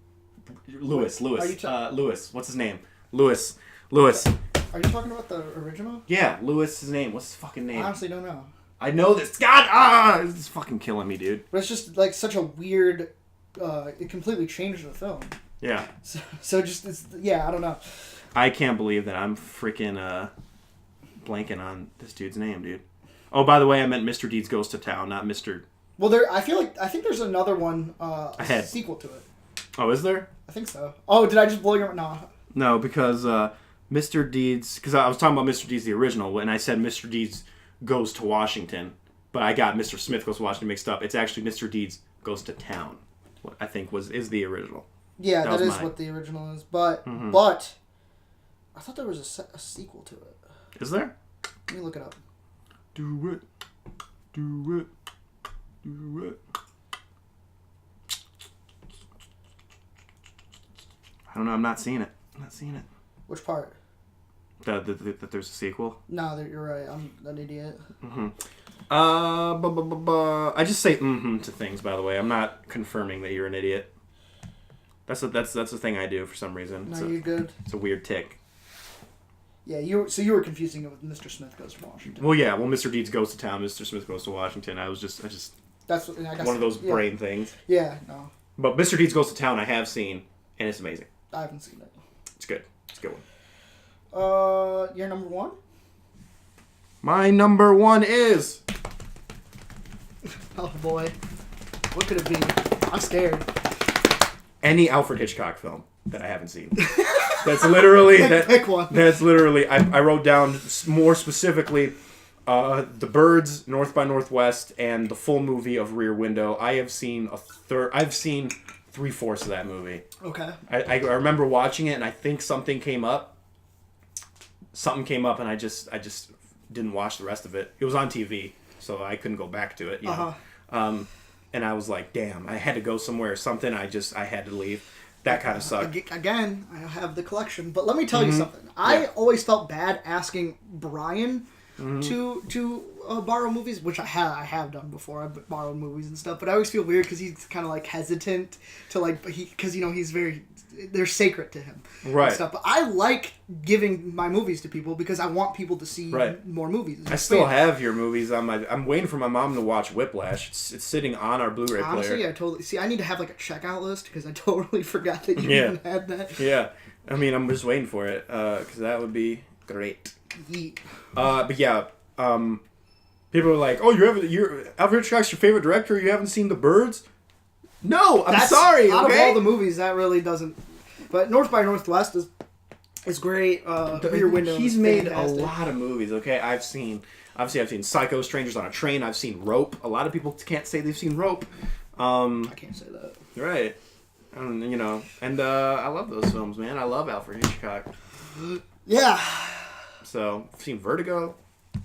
Lewis. Lewis. What's his name? Lewis. Are you talking about the original? Yeah, Lewis' his name. What's his fucking name? I honestly don't know. I know this. God! It's fucking killing me, dude. But it's just like such a weird... it completely changed the film. Yeah. So just... I don't know. I can't believe that I'm freaking blanking on this dude's name, dude. Oh, by the way, I meant Mr. Deeds Goes to Town, not Mr. Well, I think there's another one, a sequel to it. Oh, is there? I think so. Oh, did I just blow your... No. No, because Mr. Deeds... Because I was talking about Mr. Deeds, the original, and I said Mr. Deeds Goes to Washington, but I got Mr. Smith Goes to Washington mixed up. It's actually Mr. Deeds Goes to Town, what I think is the original. Yeah, that is what the original is. But I thought there was a sequel to it. Is there? Let me look it up. Do it. I don't know. I'm not seeing it. Which part? That there's a sequel? No, you're right. I'm an idiot. I just say to things, by the way. I'm not confirming that you're an idiot. That's a thing I do for some reason. No, you're good. It's a weird tick. Yeah, you were confusing it with Mr. Smith Goes to Washington. Well, yeah. Well, Mr. Deeds Goes to Town, Mr. Smith Goes to Washington. I just that's what, I guess, one of those brain things. Yeah, no. But Mr. Deeds Goes to Town, I have seen, and it's amazing. I haven't seen it. It's good. It's a good one. Your number one? My number one is... Oh, boy. What could it be? I'm scared. Any Alfred Hitchcock film that I haven't seen. That's literally... Pick one. That's literally... I wrote down more specifically The Birds, North by Northwest, and the full movie of Rear Window. I have seen I've seen 3/4 of that movie. Okay. I remember watching it, and I think something came up. And I just didn't watch the rest of it. It was on TV, so I couldn't go back to it. You know? And I was like, damn, I had to go somewhere or something. I had to leave. that kind of sucked. Again, I have the collection, but let me tell you something. I always felt bad asking Brian to borrow movies, which I have done before. I've borrowed movies and stuff, but I always feel weird because he's kind of like hesitant to like because he's very they're sacred to him, right? And stuff. But I like giving my movies to people because I want people to see more movies. I still have your movies on my. I'm waiting for my mom to watch Whiplash. It's sitting on our Blu-ray player. Honestly, I totally see. I need to have like a checkout list because I totally forgot that you even had that. Yeah, I mean, I'm just waiting for it because that would be great. Yeet. But yeah, people are like, "Oh, Alfred Hitchcock's your favorite director. You haven't seen The Birds?" No, I'm sorry. Out okay? of all the movies, that really doesn't. But North by Northwest is great. Rear Window. He's is made fantastic. a lot of movies. Okay, I've seen Psycho, Strangers on a Train. I've seen Rope. A lot of people can't say they've seen Rope. I can't say that. Right. And I love those films, man. I love Alfred Hitchcock. Yeah. So I've seen Vertigo,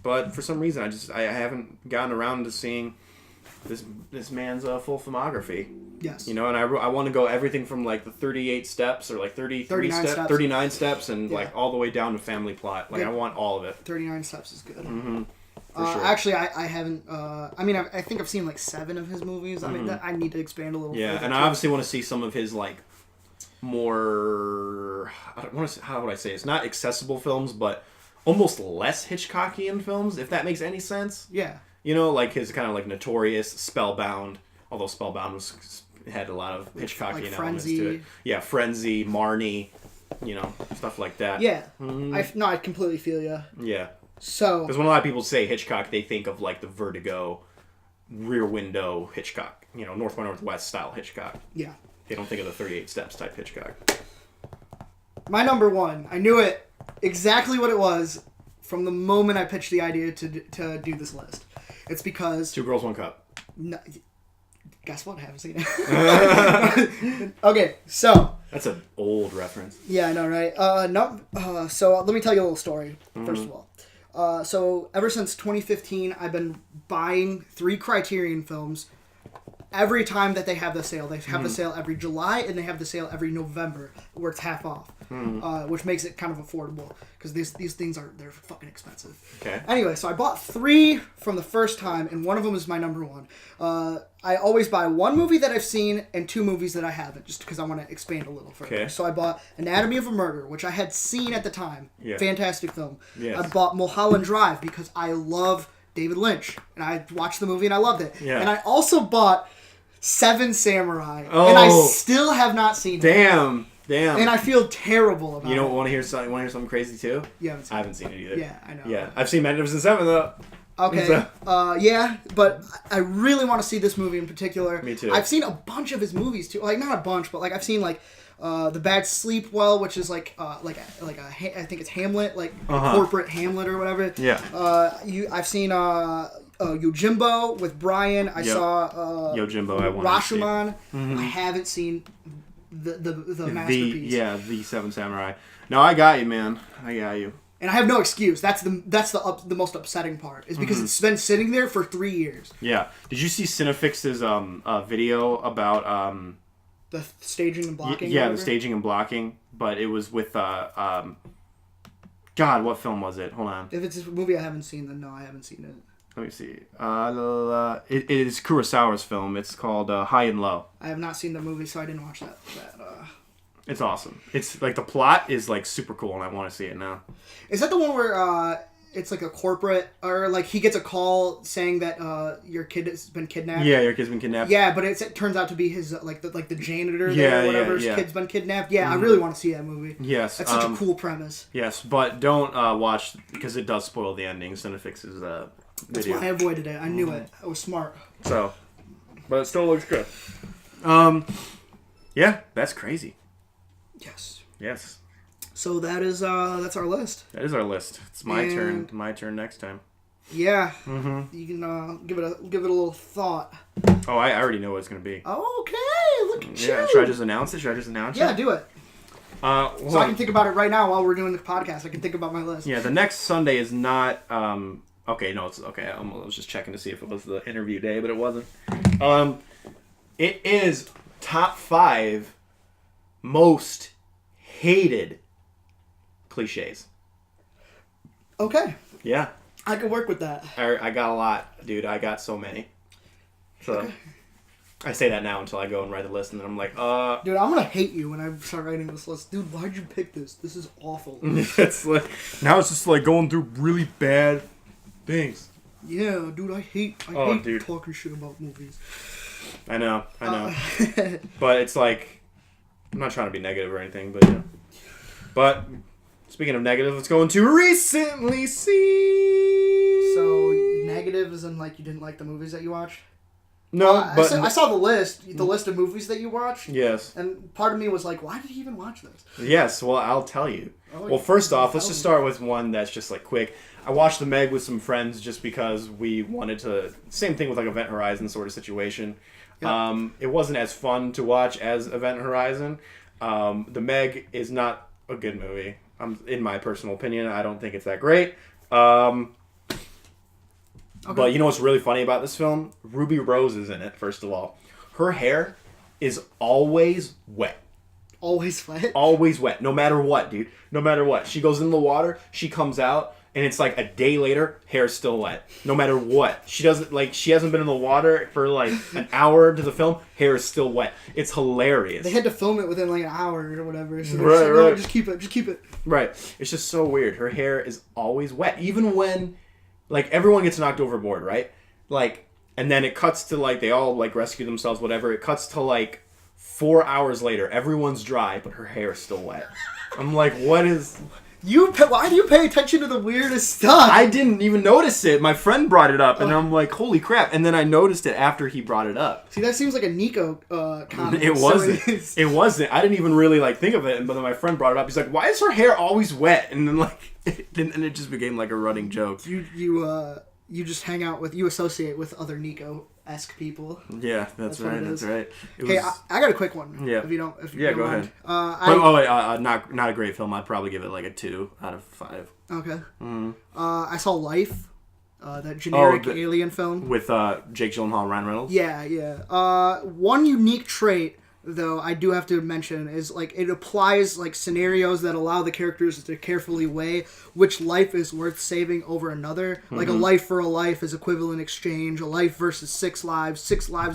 but for some reason I haven't gotten around to seeing this man's full filmography. Yes. And I want to go everything from like the 38 steps or like 39 steps and like all the way down to Family Plot. Like I want all of it. 39 Steps is good. Mm-hmm. Sure. Actually, I haven't. I think I've seen like 7 of his movies. I mean, I need to expand a little. Yeah, and I obviously want to see some of his like more. I don't want to. How would I say? It's not accessible films, but almost less Hitchcockian films, if that makes any sense. Yeah. Like his kind of like Notorious, Spellbound. Although Spellbound had a lot of Hitchcockian elements to it. Yeah, Frenzy, Marnie, stuff like that. Yeah. I completely feel you. Yeah. So. Because when a lot of people say Hitchcock, they think of like the Vertigo, Rear Window Hitchcock. North by Northwest style Hitchcock. Yeah. They don't think of the 38 Steps type Hitchcock. My number one. I knew it exactly what it was from the moment I pitched the idea to do this list. It's because... Two Girls, One Cup. No, guess what? I haven't seen it. Okay, so... That's an old reference. Yeah, I know, right? So let me tell you a little story, first of all. So ever since 2015, I've been buying 3 Criterion films every time that they have the sale. They have the sale every July, and they have the sale every November, where it's half off, which makes it kind of affordable, because these things they're fucking expensive. Okay. Anyway, so I bought 3 from the first time, and one of them is my number one. I always buy 1 movie that I've seen and 2 movies that I haven't, just because I want to expand a little further. Okay. So I bought Anatomy of a Murder, which I had seen at the time. Yeah. Fantastic film. Yes. I bought Mulholland Drive because I love David Lynch, and I watched the movie and I loved it. Yeah. And I also bought Seven Samurai, and I still have not seen it. Damn. And I feel terrible about it. You want to hear something crazy too? Yeah, I haven't seen it either. Yeah, I know. Yeah, I've seen Magnificent Seven though. Okay. So. Yeah, but I really want to see this movie in particular. Me too. I've seen a bunch of his movies too. Like, not a bunch, but like I've seen like The Bad Sleep Well, which is like I think it's Hamlet, like corporate Hamlet or whatever. Yeah. I've seen Yojimbo with Brian. I saw Yojimbo. I want Rashomon. I haven't seen the masterpiece. The Seven Samurai. No, I got you, man. I got you. And I have no excuse. That's the most upsetting part, is because it's been sitting there for 3 years. Yeah. Did you see Cinefix's video about the staging and blocking? Yeah, the staging and blocking. But it was with God, what film was it? Hold on. If it's a movie I haven't seen, then no, I haven't seen it. Let me see. It is Kurosawa's film. It's called High and Low. I have not seen the movie, so I didn't watch that. It's awesome. It's like the plot is like super cool, and I want to see it now. Is that the one where it's like a corporate, or like he gets a call saying that your kid has been kidnapped? Yeah, your kid's been kidnapped. Yeah, but it turns out to be his like the janitor there or whatever's kid's been kidnapped. Yeah, I really want to see that movie. Yes, that's such a cool premise. Yes, but don't watch because it does spoil the ending. Cinefix's video. That's why I avoided it. I knew it. I was smart. So, but it still looks good. Yeah, that's crazy. Yes. So that's our list. That is our list. It's my turn. My turn next time. Yeah. You can give it a little thought. Oh, I already know what it's gonna be. Okay, look at you. Yeah. Should I just announce it? Yeah, do it. So I can think about it right now while we're doing the podcast. I can think about my list. Yeah, the next Sunday is not. Okay, no, it's okay. I was just checking to see if it was the interview day, but it wasn't. It is top 5 most hated cliches. Okay. Yeah. I can work with that. I got a lot, dude. I got so many. So, Okay. I say that now until I go and write a list, and then I'm like, Dude, I'm gonna hate you when I start writing this list. Dude, why'd you pick this? This is awful. It's like, now it's just like going through really bad things. Yeah, dude, I hate dude. talking shit about movies. I know. But it's like, I'm not trying to be negative or anything, but yeah. But, speaking of negative, let's go into recently seen. So, negative is in like you didn't like the movies that you watched? No, but... I saw the list of movies that you watched. Yes. And part of me was like, why did he even watch this? Yes, well, I'll tell you. Oh, well, first off, let's just start with one that's just like quick. I watched The Meg with some friends just because we wanted to... Same thing with like Event Horizon sort of situation. Yep. It wasn't as fun to watch as Event Horizon. The Meg is not a good movie. In my personal opinion, I don't think it's that great. Okay. But you know what's really funny about this film? Ruby Rose is in it, first of all. Her hair is always wet. Always wet? Always wet. No matter what, dude. No matter what. She goes in the water, she comes out, and it's like a day later, hair's still wet. No matter what. She hasn't been in the water for like an hour into the film, hair is still wet. It's hilarious. They had to film it within like an hour or whatever. So right. No, just keep it. Right. It's just so weird. Her hair is always wet. Even when... Like, everyone gets knocked overboard, right? Like, and then it cuts to, like, they all, like, rescue themselves, whatever. It cuts to, like, 4 hours later. Everyone's dry, but her hair is still wet. I'm like, what is... Why do you pay attention to the weirdest stuff? I didn't even notice it. My friend brought it up, and I'm like, holy crap. And then I noticed it after he brought it up. See, that seems like a Niko comment. It wasn't. It wasn't. I didn't even really, like, think of it, but then my friend brought it up. He's like, why is her hair always wet? And then, like... And it just became like a running joke. You just hang out with, you associate with other Niko-esque people. Yeah, that's right. That's right. Okay, I got a quick one. Yeah. If you don't go mind. ahead. Not a great film. I'd probably give it like a 2 out of 5. Okay. I saw Life, that generic alien film with Jake Gyllenhaal and Ryan Reynolds. Yeah. One unique trait, though, I do have to mention is like it applies like scenarios that allow the characters to carefully weigh which life is worth saving over another. Mm-hmm. Like a life for a life is equivalent exchange, a life versus 6 lives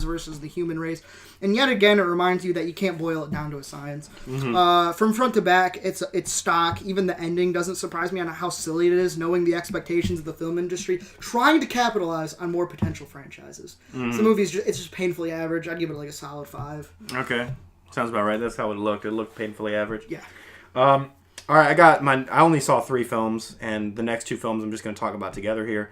versus the human race. And yet again, it reminds you that you can't boil it down to a science. Mm-hmm. From front to back, it's stock. Even the ending doesn't surprise me on how silly it is, knowing the expectations of the film industry, trying to capitalize on more potential franchises. Mm-hmm. So the movie it's just painfully average. I'd give it like a solid 5. Okay. Sounds about right. That's how it looked. It looked painfully average. Yeah. All right, I only saw 3 films, and the next 2 films I'm just going to talk about together here.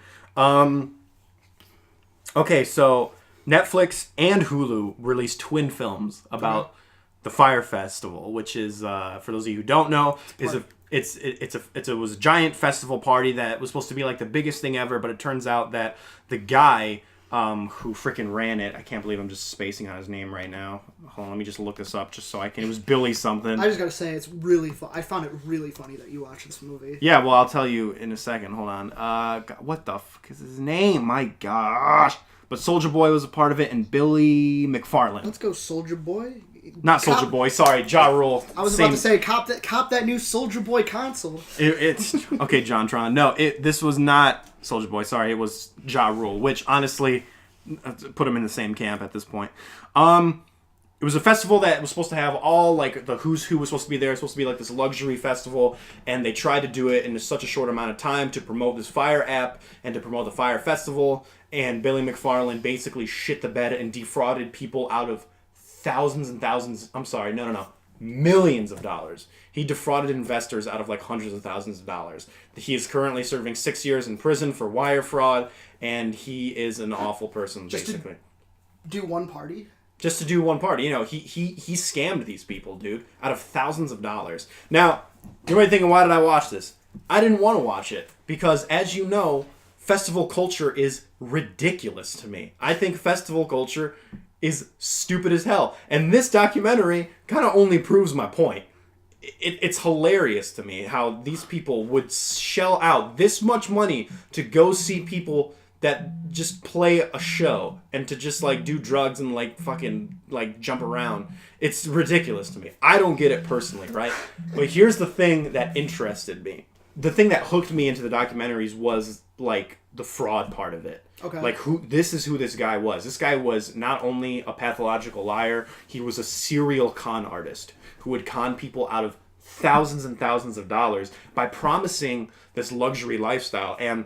Okay, so Netflix and Hulu released twin films about the Fire Festival, which is, for those of you who don't know, it was a giant festival party that was supposed to be like the biggest thing ever, but it turns out that the guy who freaking ran it, I can't believe I'm just spacing on his name right now. Hold on, let me just look this up just so I can. It was Billy something. I just gotta say, it's really fun. I found it really funny that you watched this movie. Yeah, well, I'll tell you in a second. Hold on. What the fuck is his name? My gosh. But Soulja Boy was a part of it, and Billy McFarland. Let's go, Soulja Boy. Not Soulja Boy. Sorry, Ja Rule. I was about to say, cop that new Soulja Boy console. It's okay, JonTron. No, this was not Soulja Boy. Sorry, it was Ja Rule, which honestly put him in the same camp at this point. It was a festival that was supposed to have all like the who's who was supposed to be there. It was supposed to be like this luxury festival, and they tried to do it in such a short amount of time to promote this Fire app and to promote the Fire Festival. And Billy McFarland basically shit the bed and defrauded people out of millions of dollars. He defrauded investors out of like hundreds of thousands of dollars. He is currently serving 6 years in prison for wire fraud, and he is an awful person, basically. Do one party? Just to do one party. You know, he scammed these people, dude, out of thousands of dollars. Now, you might be thinking, why did I watch this? I didn't want to watch it because, as you know, festival culture is ridiculous to me. I think festival culture is stupid as hell. And this documentary kind of only proves my point. It's hilarious to me how these people would shell out this much money to go see people that just play a show and to just like do drugs and like fucking like jump around. It's ridiculous to me. I don't get it personally, right? But here's the thing that interested me. The thing that hooked me into the documentaries was like the fraud part of it. Okay. Like this is who this guy was. This guy was not only a pathological liar, he was a serial con artist who would con people out of thousands and thousands of dollars by promising this luxury lifestyle. And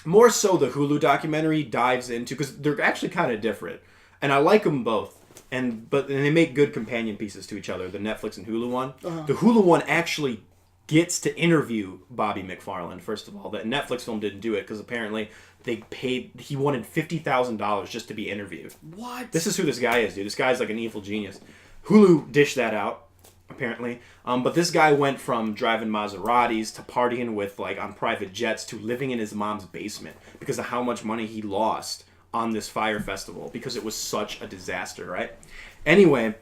more so, the Hulu documentary dives into, because they're actually kind of different, and I like them both. And they make good companion pieces to each other. The Netflix and Hulu one. Uh-huh. The Hulu one actually gets to interview Bobby McFarland. First of all, the Netflix film didn't do it because apparently he wanted $50,000 just to be interviewed. What? This is who this guy is, dude. This guy's like an evil genius. Hulu dished that out, apparently. But this guy went from driving Maseratis to partying with like on private jets to living in his mom's basement because of how much money he lost on this fire festival because it was such a disaster, right? Anyway,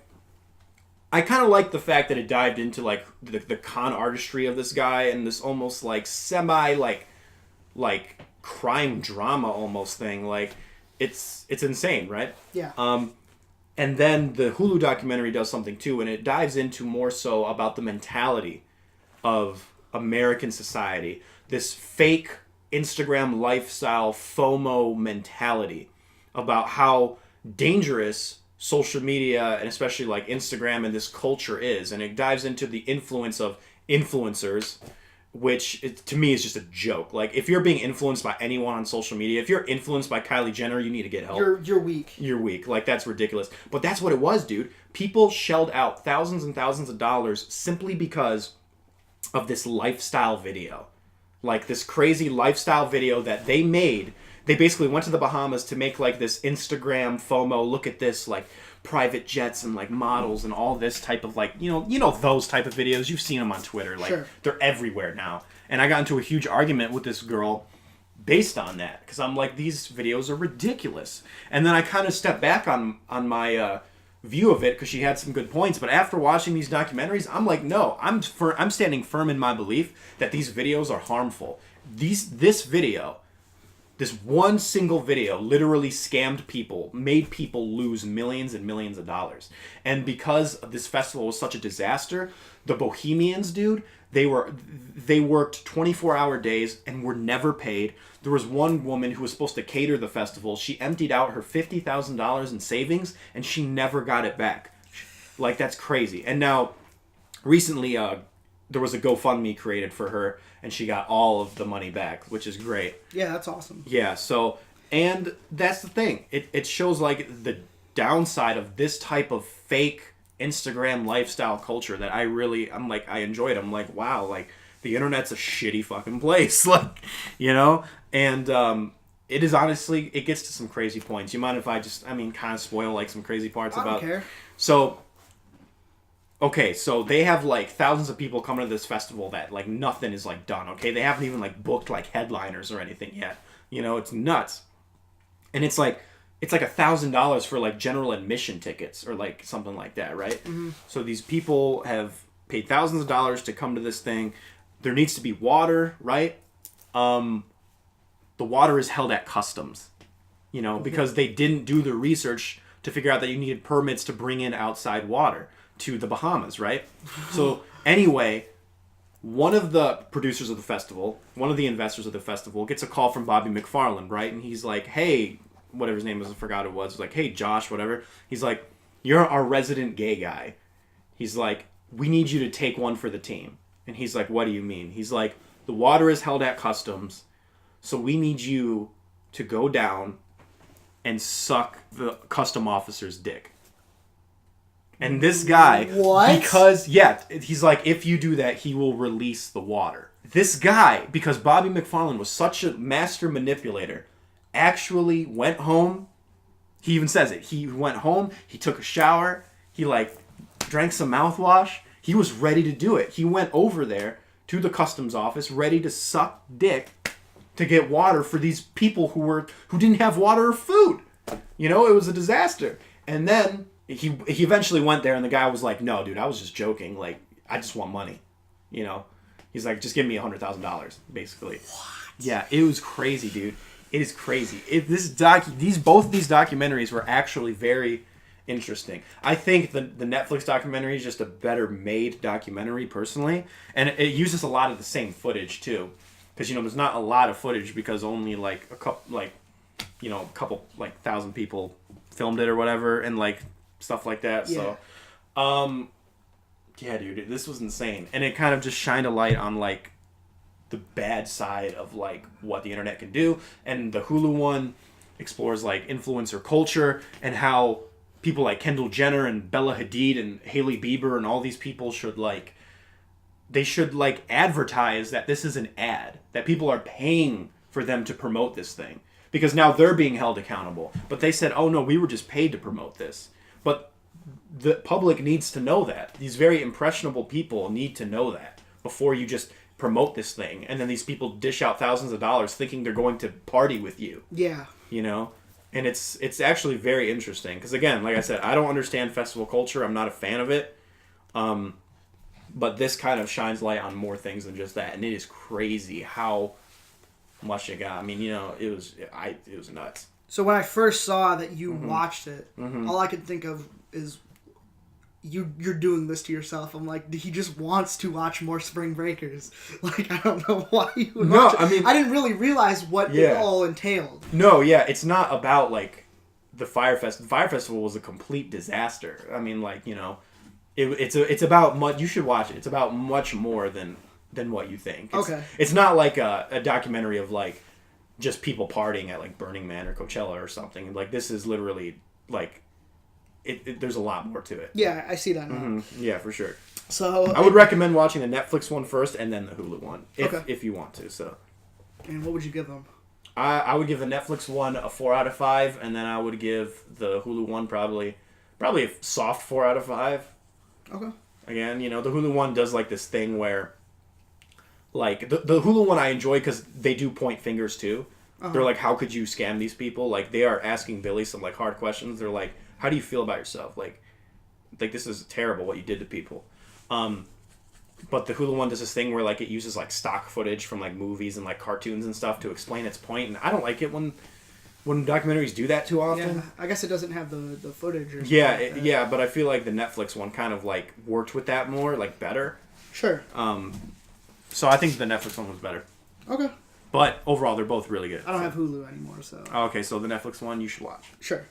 I kind of like the fact that it dived into like the con artistry of this guy and this almost like semi like crime drama almost thing. Like it's insane, right? Yeah. And then the Hulu documentary does something too, and it dives into more so about the mentality of American society. This fake Instagram lifestyle FOMO mentality about how dangerous social media and especially like Instagram and this culture is. And it dives into the influence of influencers, which to me is just a joke. Like if you're being influenced by anyone on social media, if you're influenced by Kylie Jenner, you need to get help. You're weak. You're weak. Like that's ridiculous. But that's what it was, dude. People shelled out thousands and thousands of dollars simply because of this lifestyle video. Like this crazy lifestyle video that they made. They basically went to the Bahamas to make like this Instagram FOMO, look at this, like private jets and like models and all this type of like, you know those type of videos. You've seen them on Twitter. Like sure. They're everywhere now. And I got into a huge argument with this girl based on that because I'm like, these videos are ridiculous. And then I kind of stepped back on my view of it because she had some good points. But after watching these documentaries, I'm like, no, I'm standing firm in my belief that these videos are harmful. This one single video literally scammed people, made people lose millions and millions of dollars. And because this festival was such a disaster, the Bohemians, dude, they worked 24-hour days and were never paid. There was one woman who was supposed to cater the festival. She emptied out her $50,000 in savings and she never got it back. Like, that's crazy. And now, recently, there was a GoFundMe created for her, and she got all of the money back, which is great. Yeah, that's awesome. Yeah, so, and that's the thing. It shows, like, the downside of this type of fake Instagram lifestyle culture that I enjoyed. I'm like, wow, like, the internet's a shitty fucking place. Like, you know? And, it is honestly, it gets to some crazy points. You mind if I kind of spoil, like, some crazy parts about... I don't care. So... Okay, so they have, like, thousands of people coming to this festival that, like, nothing is, like, done, okay? They haven't even, like, booked, like, headliners or anything yet. You know, it's nuts. And it's like $1,000 for, like, general admission tickets or, like, something like that, right? Mm-hmm. So these people have paid thousands of dollars to come to this thing. There needs to be water, right? The water is held at customs, you know, because they didn't do the research to figure out that you needed permits to bring in outside water to the Bahamas, right? So anyway, one of the producers of the festival, one of the investors of the festival, gets a call from Bobby McFarland, right? And he's like, hey, whatever his name was, I forgot it was. He's like, hey, Josh, whatever. He's like, you're our resident gay guy. He's like, we need you to take one for the team. And he's like, what do you mean? He's like, the water is held at customs, so we need you to go down and suck the custom officer's dick. And this guy, what? Because, yeah, he's like, if you do that, he will release the water. This guy, because Bobby McFarland was such a master manipulator, actually went home. He even says it. He went home, he took a shower, he, like, drank some mouthwash. He was ready to do it. He went over there to the customs office, ready to suck dick to get water for these people who didn't have water or food. You know, it was a disaster. And then... He eventually went there, and the guy was like, no, dude, I was just joking. Like, I just want money. You know? He's like, just give me $100,000, basically. What? Yeah, it was crazy, dude. It is crazy. Both of these documentaries were actually very interesting. I think the Netflix documentary is just a better made documentary, personally, and it uses a lot of the same footage too, because there's not a lot of footage because only like a couple thousand people filmed it or whatever, and like stuff like that. Yeah. So, yeah, dude, this was insane, and it kind of just shined a light on like the bad side of like what the internet can do, and the Hulu one explores like influencer culture and how people like Kendall Jenner and Bella Hadid and Hailey Bieber and all these people should advertise that this is an ad, that people are paying for them to promote this thing, because now they're being held accountable. But they said, oh no, we were just paid to promote this. But the public needs to know that. These very impressionable people need to know that before you just promote this thing. And then these people dish out thousands of dollars thinking they're going to party with you. Yeah. And it's actually very interesting because, again, like I said, I don't understand festival culture. I'm not a fan of it. But this kind of shines light on more things than just that, and it is crazy how much it got. I mean, it was nuts. So when I first saw that you watched it, all I could think of is you're doing this to yourself. I'm like, he just wants to watch more Spring Breakers. Like, I don't know why you would watch it. I mean, I didn't really realize what it all entailed. No, yeah, it's not about like the Fire Festival. The Fire Festival was a complete disaster. I mean, like, it's about much. You should watch it. It's about much more than what you think. It's not like a documentary of like just people partying at like Burning Man or Coachella or something. Like, this is literally like there's a lot more to it. Yeah, I see that now. Yeah, for sure. So I would recommend watching the Netflix one first and then the Hulu one if you want to. So. And what would you give them? I would give the Netflix one a 4 out of 5, and then I would give the Hulu one probably a soft 4 out of 5. Okay. Again, the Hulu one does like this thing where, like, the Hulu one I enjoy because they do point fingers too. They're like, how could you scam these people? Like, they are asking Billy some like hard questions. They're like, how do you feel about yourself? Like this is terrible what you did to people. But the Hulu one does this thing where like it uses like stock footage from like movies and like cartoons and stuff to explain its point, and I don't like it when documentaries do that too often. Yeah, I guess it doesn't have the footage or something. Yeah, but I feel like the Netflix one kind of like worked with that more, like better. Sure. So I think the Netflix one was better. Okay. But overall, they're both really good. I don't have Hulu anymore, so. Okay, so the Netflix one you should watch. Sure.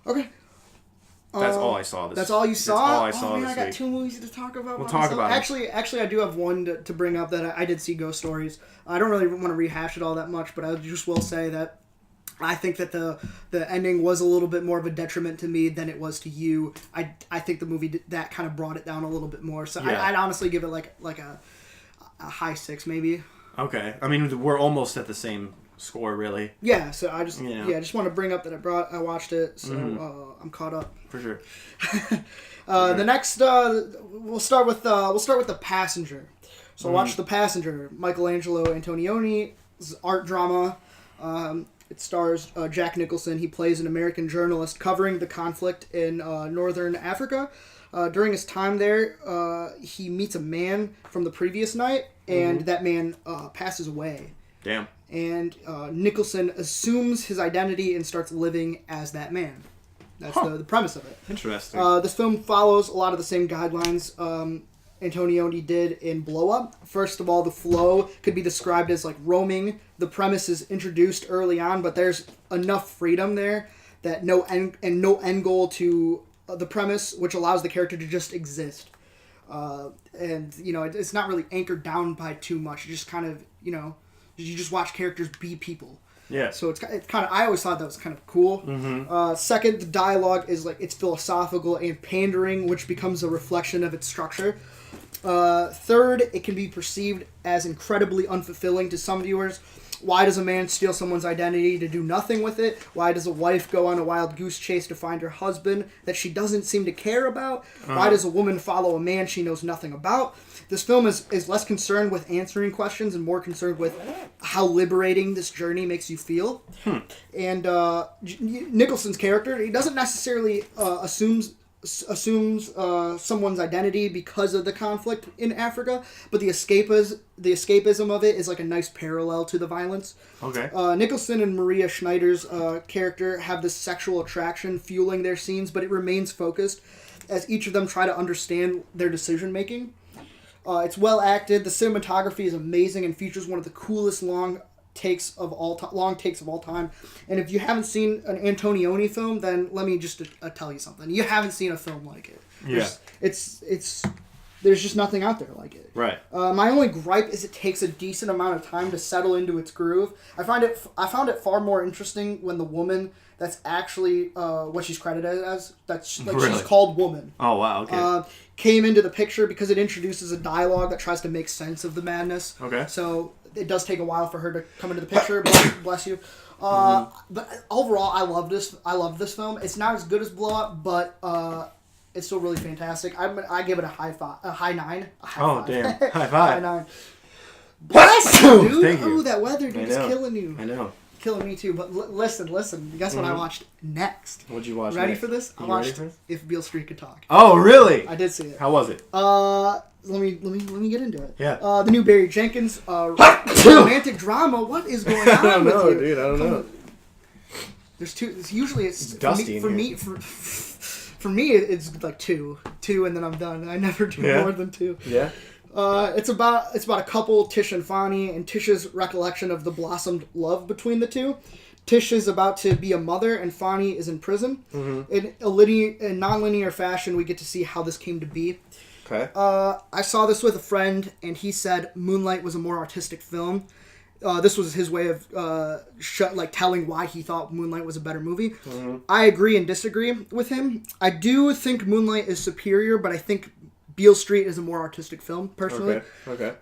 Okay. That's all I saw. That's all you saw? That's all I saw man, this I got week. 2 movies to talk about. We'll talk about it. Actually, I do have one to bring up that I did see Ghost Stories. I don't really want to rehash it all that much, but I just will say that I think that the ending was a little bit more of a detriment to me than it was to you. I think the movie that kind of brought it down a little bit more. So yeah. I'd honestly give it like a high 6 maybe. Okay, I mean we're almost at the same score, really. Yeah, so I just just want to bring up that I watched it, so I'm caught up for sure. The next we'll start with The Passenger. So watch The Passenger, Michelangelo Antonioni's art drama. It stars Jack Nicholson. He plays an American journalist covering the conflict in northern Africa. During his time there, he meets a man from the previous night, and that man passes away. Damn. And Nicholson assumes his identity and starts living as that man. That's the premise of it. Interesting. This film follows a lot of the same guidelines Antonioni did in Blow Up. First of all, the flow could be described as like roaming. The premise is introduced early on, but there's enough freedom there that no end goal to the premise, which allows the character to just exist. And it's not really anchored down by too much. You just kind of you just watch characters be people. Yeah. So it's kind of, I always thought that was kind of cool. Second, the dialogue is like, it's philosophical and pandering, which becomes a reflection of its structure. Third, it can be perceived as incredibly unfulfilling to some viewers. Why does a man steal someone's identity to do nothing with it? Why does a wife go on a wild goose chase to find her husband that she doesn't seem to care about? Why does a woman follow a man she knows nothing about? This film is less concerned with answering questions and more concerned with how liberating this journey makes you feel. And Nicholson's character, he doesn't necessarily assume assumes someone's identity because of the conflict in Africa, but the escapism of it is like a nice parallel to the violence. Okay. Nicholson and Maria Schneider's character have this sexual attraction fueling their scenes, but it remains focused as each of them try to understand their decision making. It's well acted. The cinematography is amazing and features one of the coolest long takes of all time. And if you haven't seen an Antonioni film, then let me just tell you something. You haven't seen a film like it. Yeah. There's just nothing out there like it. Right. My only gripe is it takes a decent amount of time to settle into its groove. I found it far more interesting when the woman that's actually what she's credited as, she's called Woman. Oh, wow, okay. Came into the picture because it introduces a dialogue that tries to make sense of the madness. Okay. So it does take a while for her to come into the picture. Bless you. But overall, I love this film. It's not as good as Blow Up, but it's still really fantastic. I give it a high 9. Damn! High 5. 9. Bless you, dude. Thank you. Ooh, that weather, dude, is killing you. I know. Killing me too. But listen. Guess what I watched next? What'd you watch? Ready next? for this? I watched If Beale Street Could Talk. Oh, really? I did see it. How was it? Let me get into it. Yeah. The new Barry Jenkins romantic drama. What is going on I don't with know, you? dude. I don't know. There's two. Usually it's dusty for me. For me, it's like two, and then I'm done. I never do more than 2. Yeah. It's about a couple, Tish and Fonnie, and Tish's recollection of the blossomed love between the two. Tish is about to be a mother, and Fonnie is in prison. Mm-hmm. In non-linear fashion, we get to see how this came to be. Okay. I saw this with a friend, and he said Moonlight was a more artistic film. This was his way of telling why he thought Moonlight was a better movie. Mm-hmm. I agree and disagree with him. I do think Moonlight is superior, but I think Beale Street is a more artistic film, personally. Okay.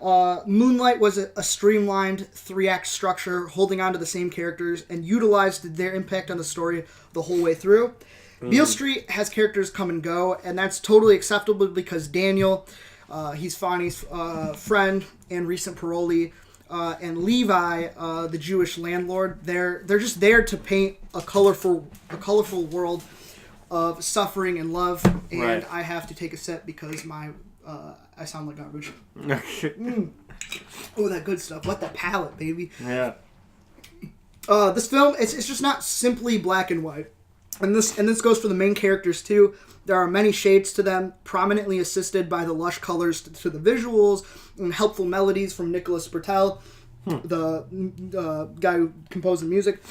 Moonlight was a streamlined 3-act structure, holding on to the same characters, and utilized their impact on the story the whole way through. Beale Street has characters come and go, and that's totally acceptable because Daniel, he's Fonnie's friend and recent parolee, and Levi, the Jewish landlord, they're just there to paint a colorful world of suffering and love, and right. I have to take a sip because I sound like garbage. Oh, that good stuff. What the palate, baby. Yeah. This film, it's just not simply black and white. And this goes for the main characters too. There are many shades to them, prominently assisted by the lush colors to the visuals and helpful melodies from Nicholas Bertel, the guy who composed the music.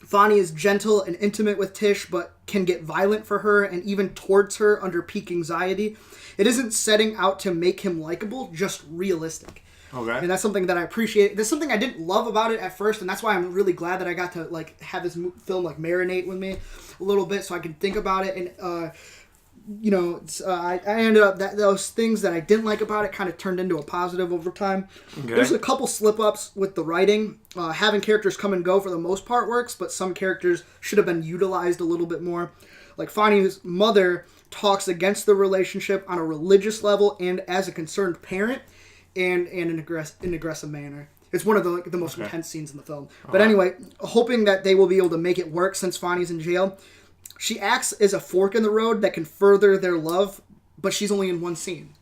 Fonnie is gentle and intimate with Tish, but can get violent for her and even towards her under peak anxiety. It isn't setting out to make him likable, just realistic. Okay. And that's something that I appreciate. There's something I didn't love about it at first, and that's why I'm really glad that I got to have this film marinate with me a little bit, so I could think about it. And I ended up those things that I didn't like about it kind of turned into a positive over time. Okay. There's a couple slip-ups with the writing. Having characters come and go for the most part works, but some characters should have been utilized a little bit more. Like Fonnie's mother talks against the relationship on a religious level and as a concerned parent. And in an aggressive manner. It's one of the most intense scenes in the film. But anyway, hoping that they will be able to make it work since Fonnie's in jail. She acts as a fork in the road that can further their love, but she's only in one scene,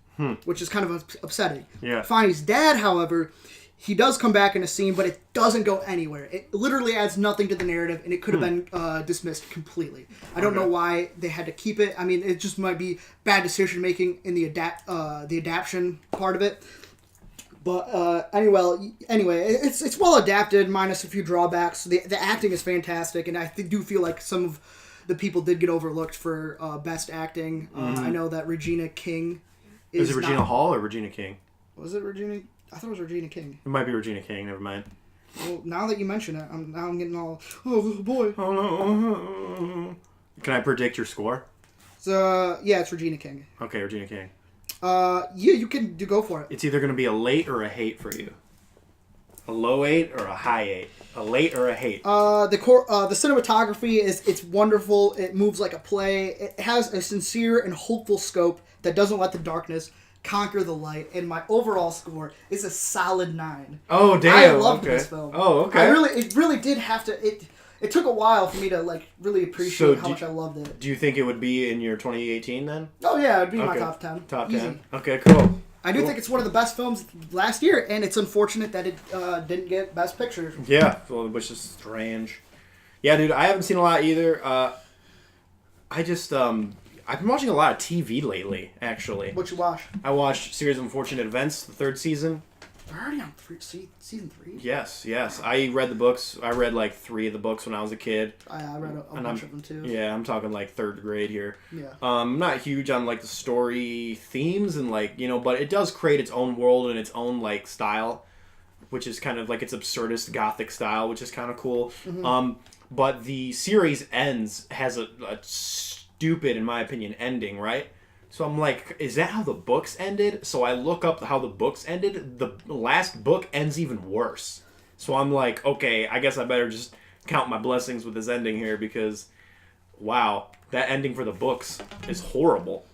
which is kind of upsetting. Yeah. Fonnie's dad, however, he does come back in a scene, but it doesn't go anywhere. It literally adds nothing to the narrative, and it could have been dismissed completely. I don't know why they had to keep it. I mean, it just might be bad decision-making in the adaptation part of it. But anyway, it's well adapted, minus a few drawbacks. The acting is fantastic, and I do feel like some of the people did get overlooked for best acting. I know that Regina King is it Regina Hall or Regina King? Was it Regina? I thought it was Regina King. It might be Regina King. Never mind. Well, now that you mention it, I'm getting all boy. Oh no! Can I predict your score? So it's Regina King. Okay, Regina King. You can go for it. It's either going to be a late or a hate for you. A low 8 or a high 8. A late or a hate. The cinematography it's wonderful. It moves like a play. It has a sincere and hopeful scope that doesn't let the darkness conquer the light. And my overall score is a solid 9. Oh damn! I loved this film. Oh okay. It really did have to. it took a while for me to like really appreciate how much I loved it. Do you think it would be in your 2018 then? Oh yeah, it'd be in my top 10. Top Easy. 10. Okay, cool. I do think it's one of the best films last year, and it's unfortunate that it didn't get Best Picture. Yeah, well, which is strange. Yeah, dude, I haven't seen a lot either. I just I've been watching a lot of TV lately, actually. What you watch? I watched Series of Unfortunate Events, the 3rd season. They're already on season 3? Yes. I read the books. I read like 3 of the books when I was a kid. I read a bunch of them too. Yeah, I'm talking like 3rd grade here. Yeah. I'm not huge on like the story themes and like, but it does create its own world and its own like style, which is kind of like its absurdist gothic style, which is kind of cool. Mm-hmm. But the series has a stupid, in my opinion, ending, right? So I'm like, is that how the books ended? So I look up how the books ended. The last book ends even worse. So I'm like, okay, I guess I better just count my blessings with this ending here because, wow, that ending for the books is horrible.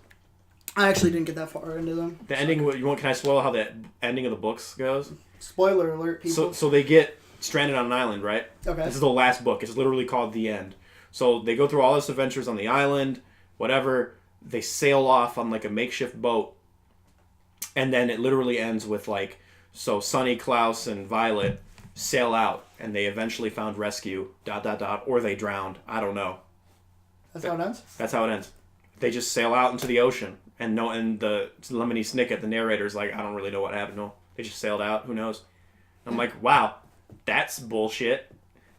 I actually didn't get that far into them. The ending, can I spoil how the ending of the books goes? Spoiler alert, people. So they get stranded on an island, right? Okay. This is the last book. It's literally called The End. So they go through all this adventures on the island, whatever. They sail off on like a makeshift boat, and then it literally ends with like, so Sonny, Klaus, and Violet sail out, and they eventually found rescue, ... or they drowned. I don't know. That's how it ends? That's how it ends. They just sail out into the ocean, and the Lemony Snicket, the narrator's like, I don't really know what happened. No, they just sailed out. Who knows? I'm like, wow, that's bullshit.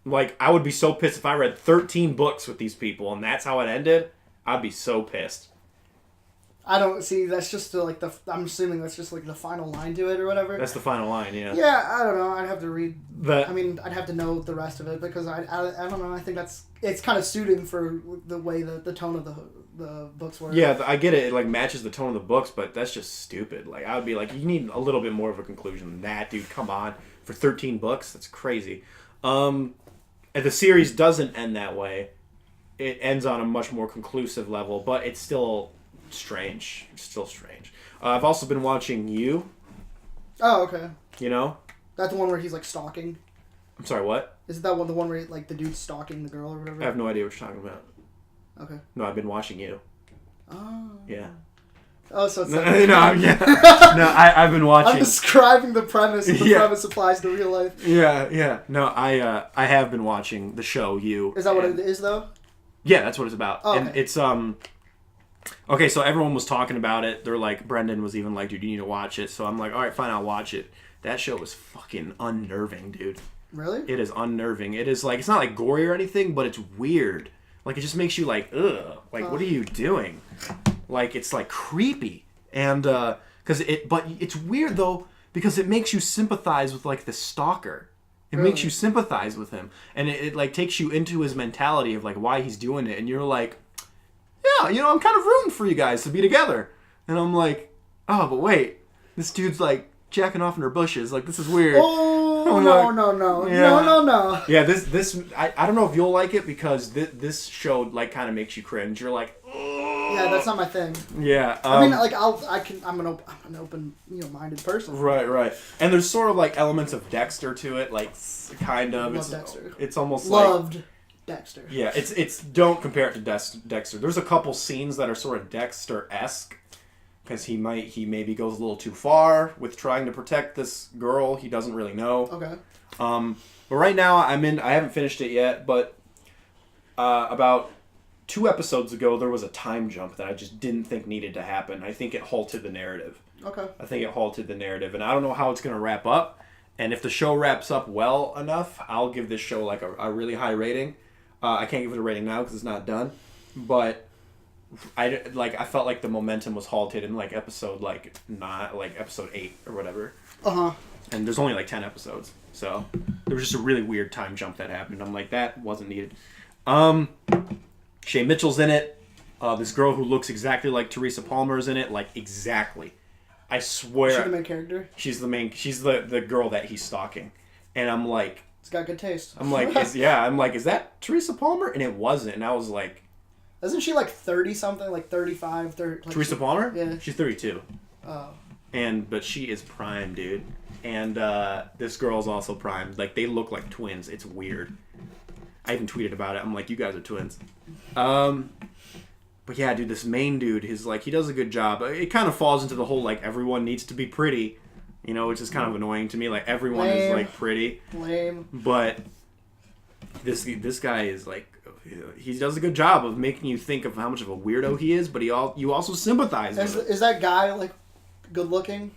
Like, I would be so pissed if I read 13 books with these people, and that's how it ended. I'd be so pissed. I don't see. That's just like I'm assuming that's just like the final line to it or whatever. That's the final line, yeah. Yeah, I don't know. I'd have to read. I'd have to know the rest of it because I don't know. I think it's kind of suited for the way the tone of the books were. Yeah, I get it. It like matches the tone of the books, but that's just stupid. Like I would be like, you need a little bit more of a conclusion than that, dude. Come on, for 13 books, that's crazy. And the series doesn't end that way. It ends on a much more conclusive level, but it's still strange. It's still strange. I've also been watching You. Oh, okay. That's the one where he's like stalking. I'm sorry, what? Isn't that the one where like the dude's stalking the girl or whatever? I have no idea what you're talking about. Okay. No, I've been watching You. Oh. Yeah. Oh, so it's no, I've been watching. I'm describing the premise. And the premise applies to real life. Yeah. No, I have been watching the show You. Is that what it is though? Yeah, that's what it's about. Oh, okay. And it's okay, so everyone was talking about it. They're like, Brendan was even like, dude, you need to watch it. So I'm like, all right, fine, I'll watch it. That show was fucking unnerving, dude. Really? It is unnerving. It is like, it's not like gory or anything, but it's weird. Like, it just makes you like, ugh. Like, what are you doing? Like, it's like creepy. And, but it's weird though, because it makes you sympathize with like the stalker. It makes you sympathize with him. And it like takes you into his mentality of like why he's doing it. And you're like, yeah, I'm kind of rooting for you guys to be together. And I'm like, oh, but wait, this dude's like jacking off in her bushes. Like, this is weird. Oh, no. Yeah, this I don't know if you'll like it because this show like kind of makes you cringe. You're like, yeah, that's not my thing. Yeah. I mean, like, I'm an open, minded person. Right. And there's sort of like elements of Dexter to it, like kind of. Love Dexter. It's almost loved Dexter. Yeah, it's don't compare it to Dexter. There's a couple scenes that are sort of Dexter-esque because he maybe goes a little too far with trying to protect this girl he doesn't really know. Okay. But right now I haven't finished it yet, but about 2 episodes ago, there was a time jump that I just didn't think needed to happen. I think it halted the narrative. Okay. I think it halted the narrative, and I don't know how it's going to wrap up. And if the show wraps up well enough, I'll give this show like a really high rating. I can't give it a rating now because it's not done, but I felt like the momentum was halted in like episode episode 8 or whatever. And there's only like 10 episodes, so there was just a really weird time jump that happened. I'm like, that wasn't needed. Shay Mitchell's in it. This girl who looks exactly like Teresa Palmer is in it, like exactly. I swear. Is she the main character? She's the main. She's the girl that he's stalking, and I'm like, it's got good taste. I'm like, is that Teresa Palmer? And it wasn't, and I was like, isn't she like 30 something, like 35, 30? Like Teresa Palmer? Yeah, she's 32. Oh. But she is prime, dude. And this girl's also prime. Like, they look like twins. It's weird. I even tweeted about it. I'm like, you guys are twins. But yeah, dude, this main dude, he does a good job. It kind of falls into the whole, like, everyone needs to be pretty, you know, which is kind of annoying to me. Like, everyone is, like, pretty. Lame. But this guy is, like, he does a good job of making you think of how much of a weirdo he is, but you also sympathize with him. Is that guy, like, good looking?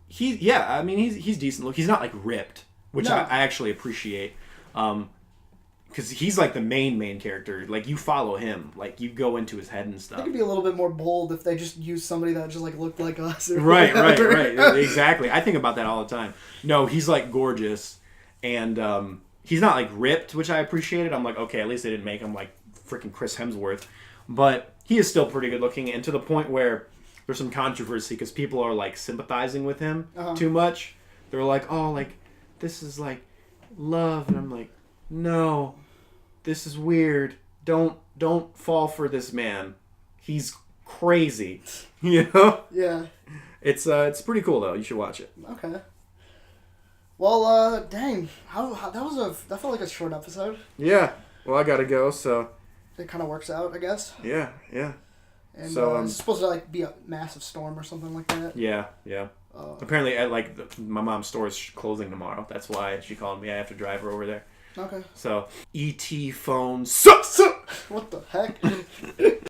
He's decent look. He's not, like, ripped, which I actually appreciate. Because he's, like, the main character. Like, you follow him. Like, you go into his head and stuff. They could be a little bit more bold if they just used somebody that just, like, looked like us. Right. Exactly. I think about that all the time. No, he's, like, gorgeous. And he's not, like, ripped, which I appreciated. I'm like, okay, at least they didn't make him, like, freaking Chris Hemsworth. But he is still pretty good looking. And to the point where there's some controversy because people are, like, sympathizing with him too much. They're like, oh, like, this is, like, love. And I'm like, no, this is weird. Don't fall for this man. He's crazy. You know? Yeah. It's pretty cool though. You should watch it. Okay. Well, dang, that felt like a short episode. Yeah. Well, I gotta go, so it kind of works out, I guess. Yeah. And so it's supposed to like be a massive storm or something like that. Yeah. Apparently, my mom's store is closing tomorrow. That's why she called me. I have to drive her over there. Okay. So, ET phones. What the heck?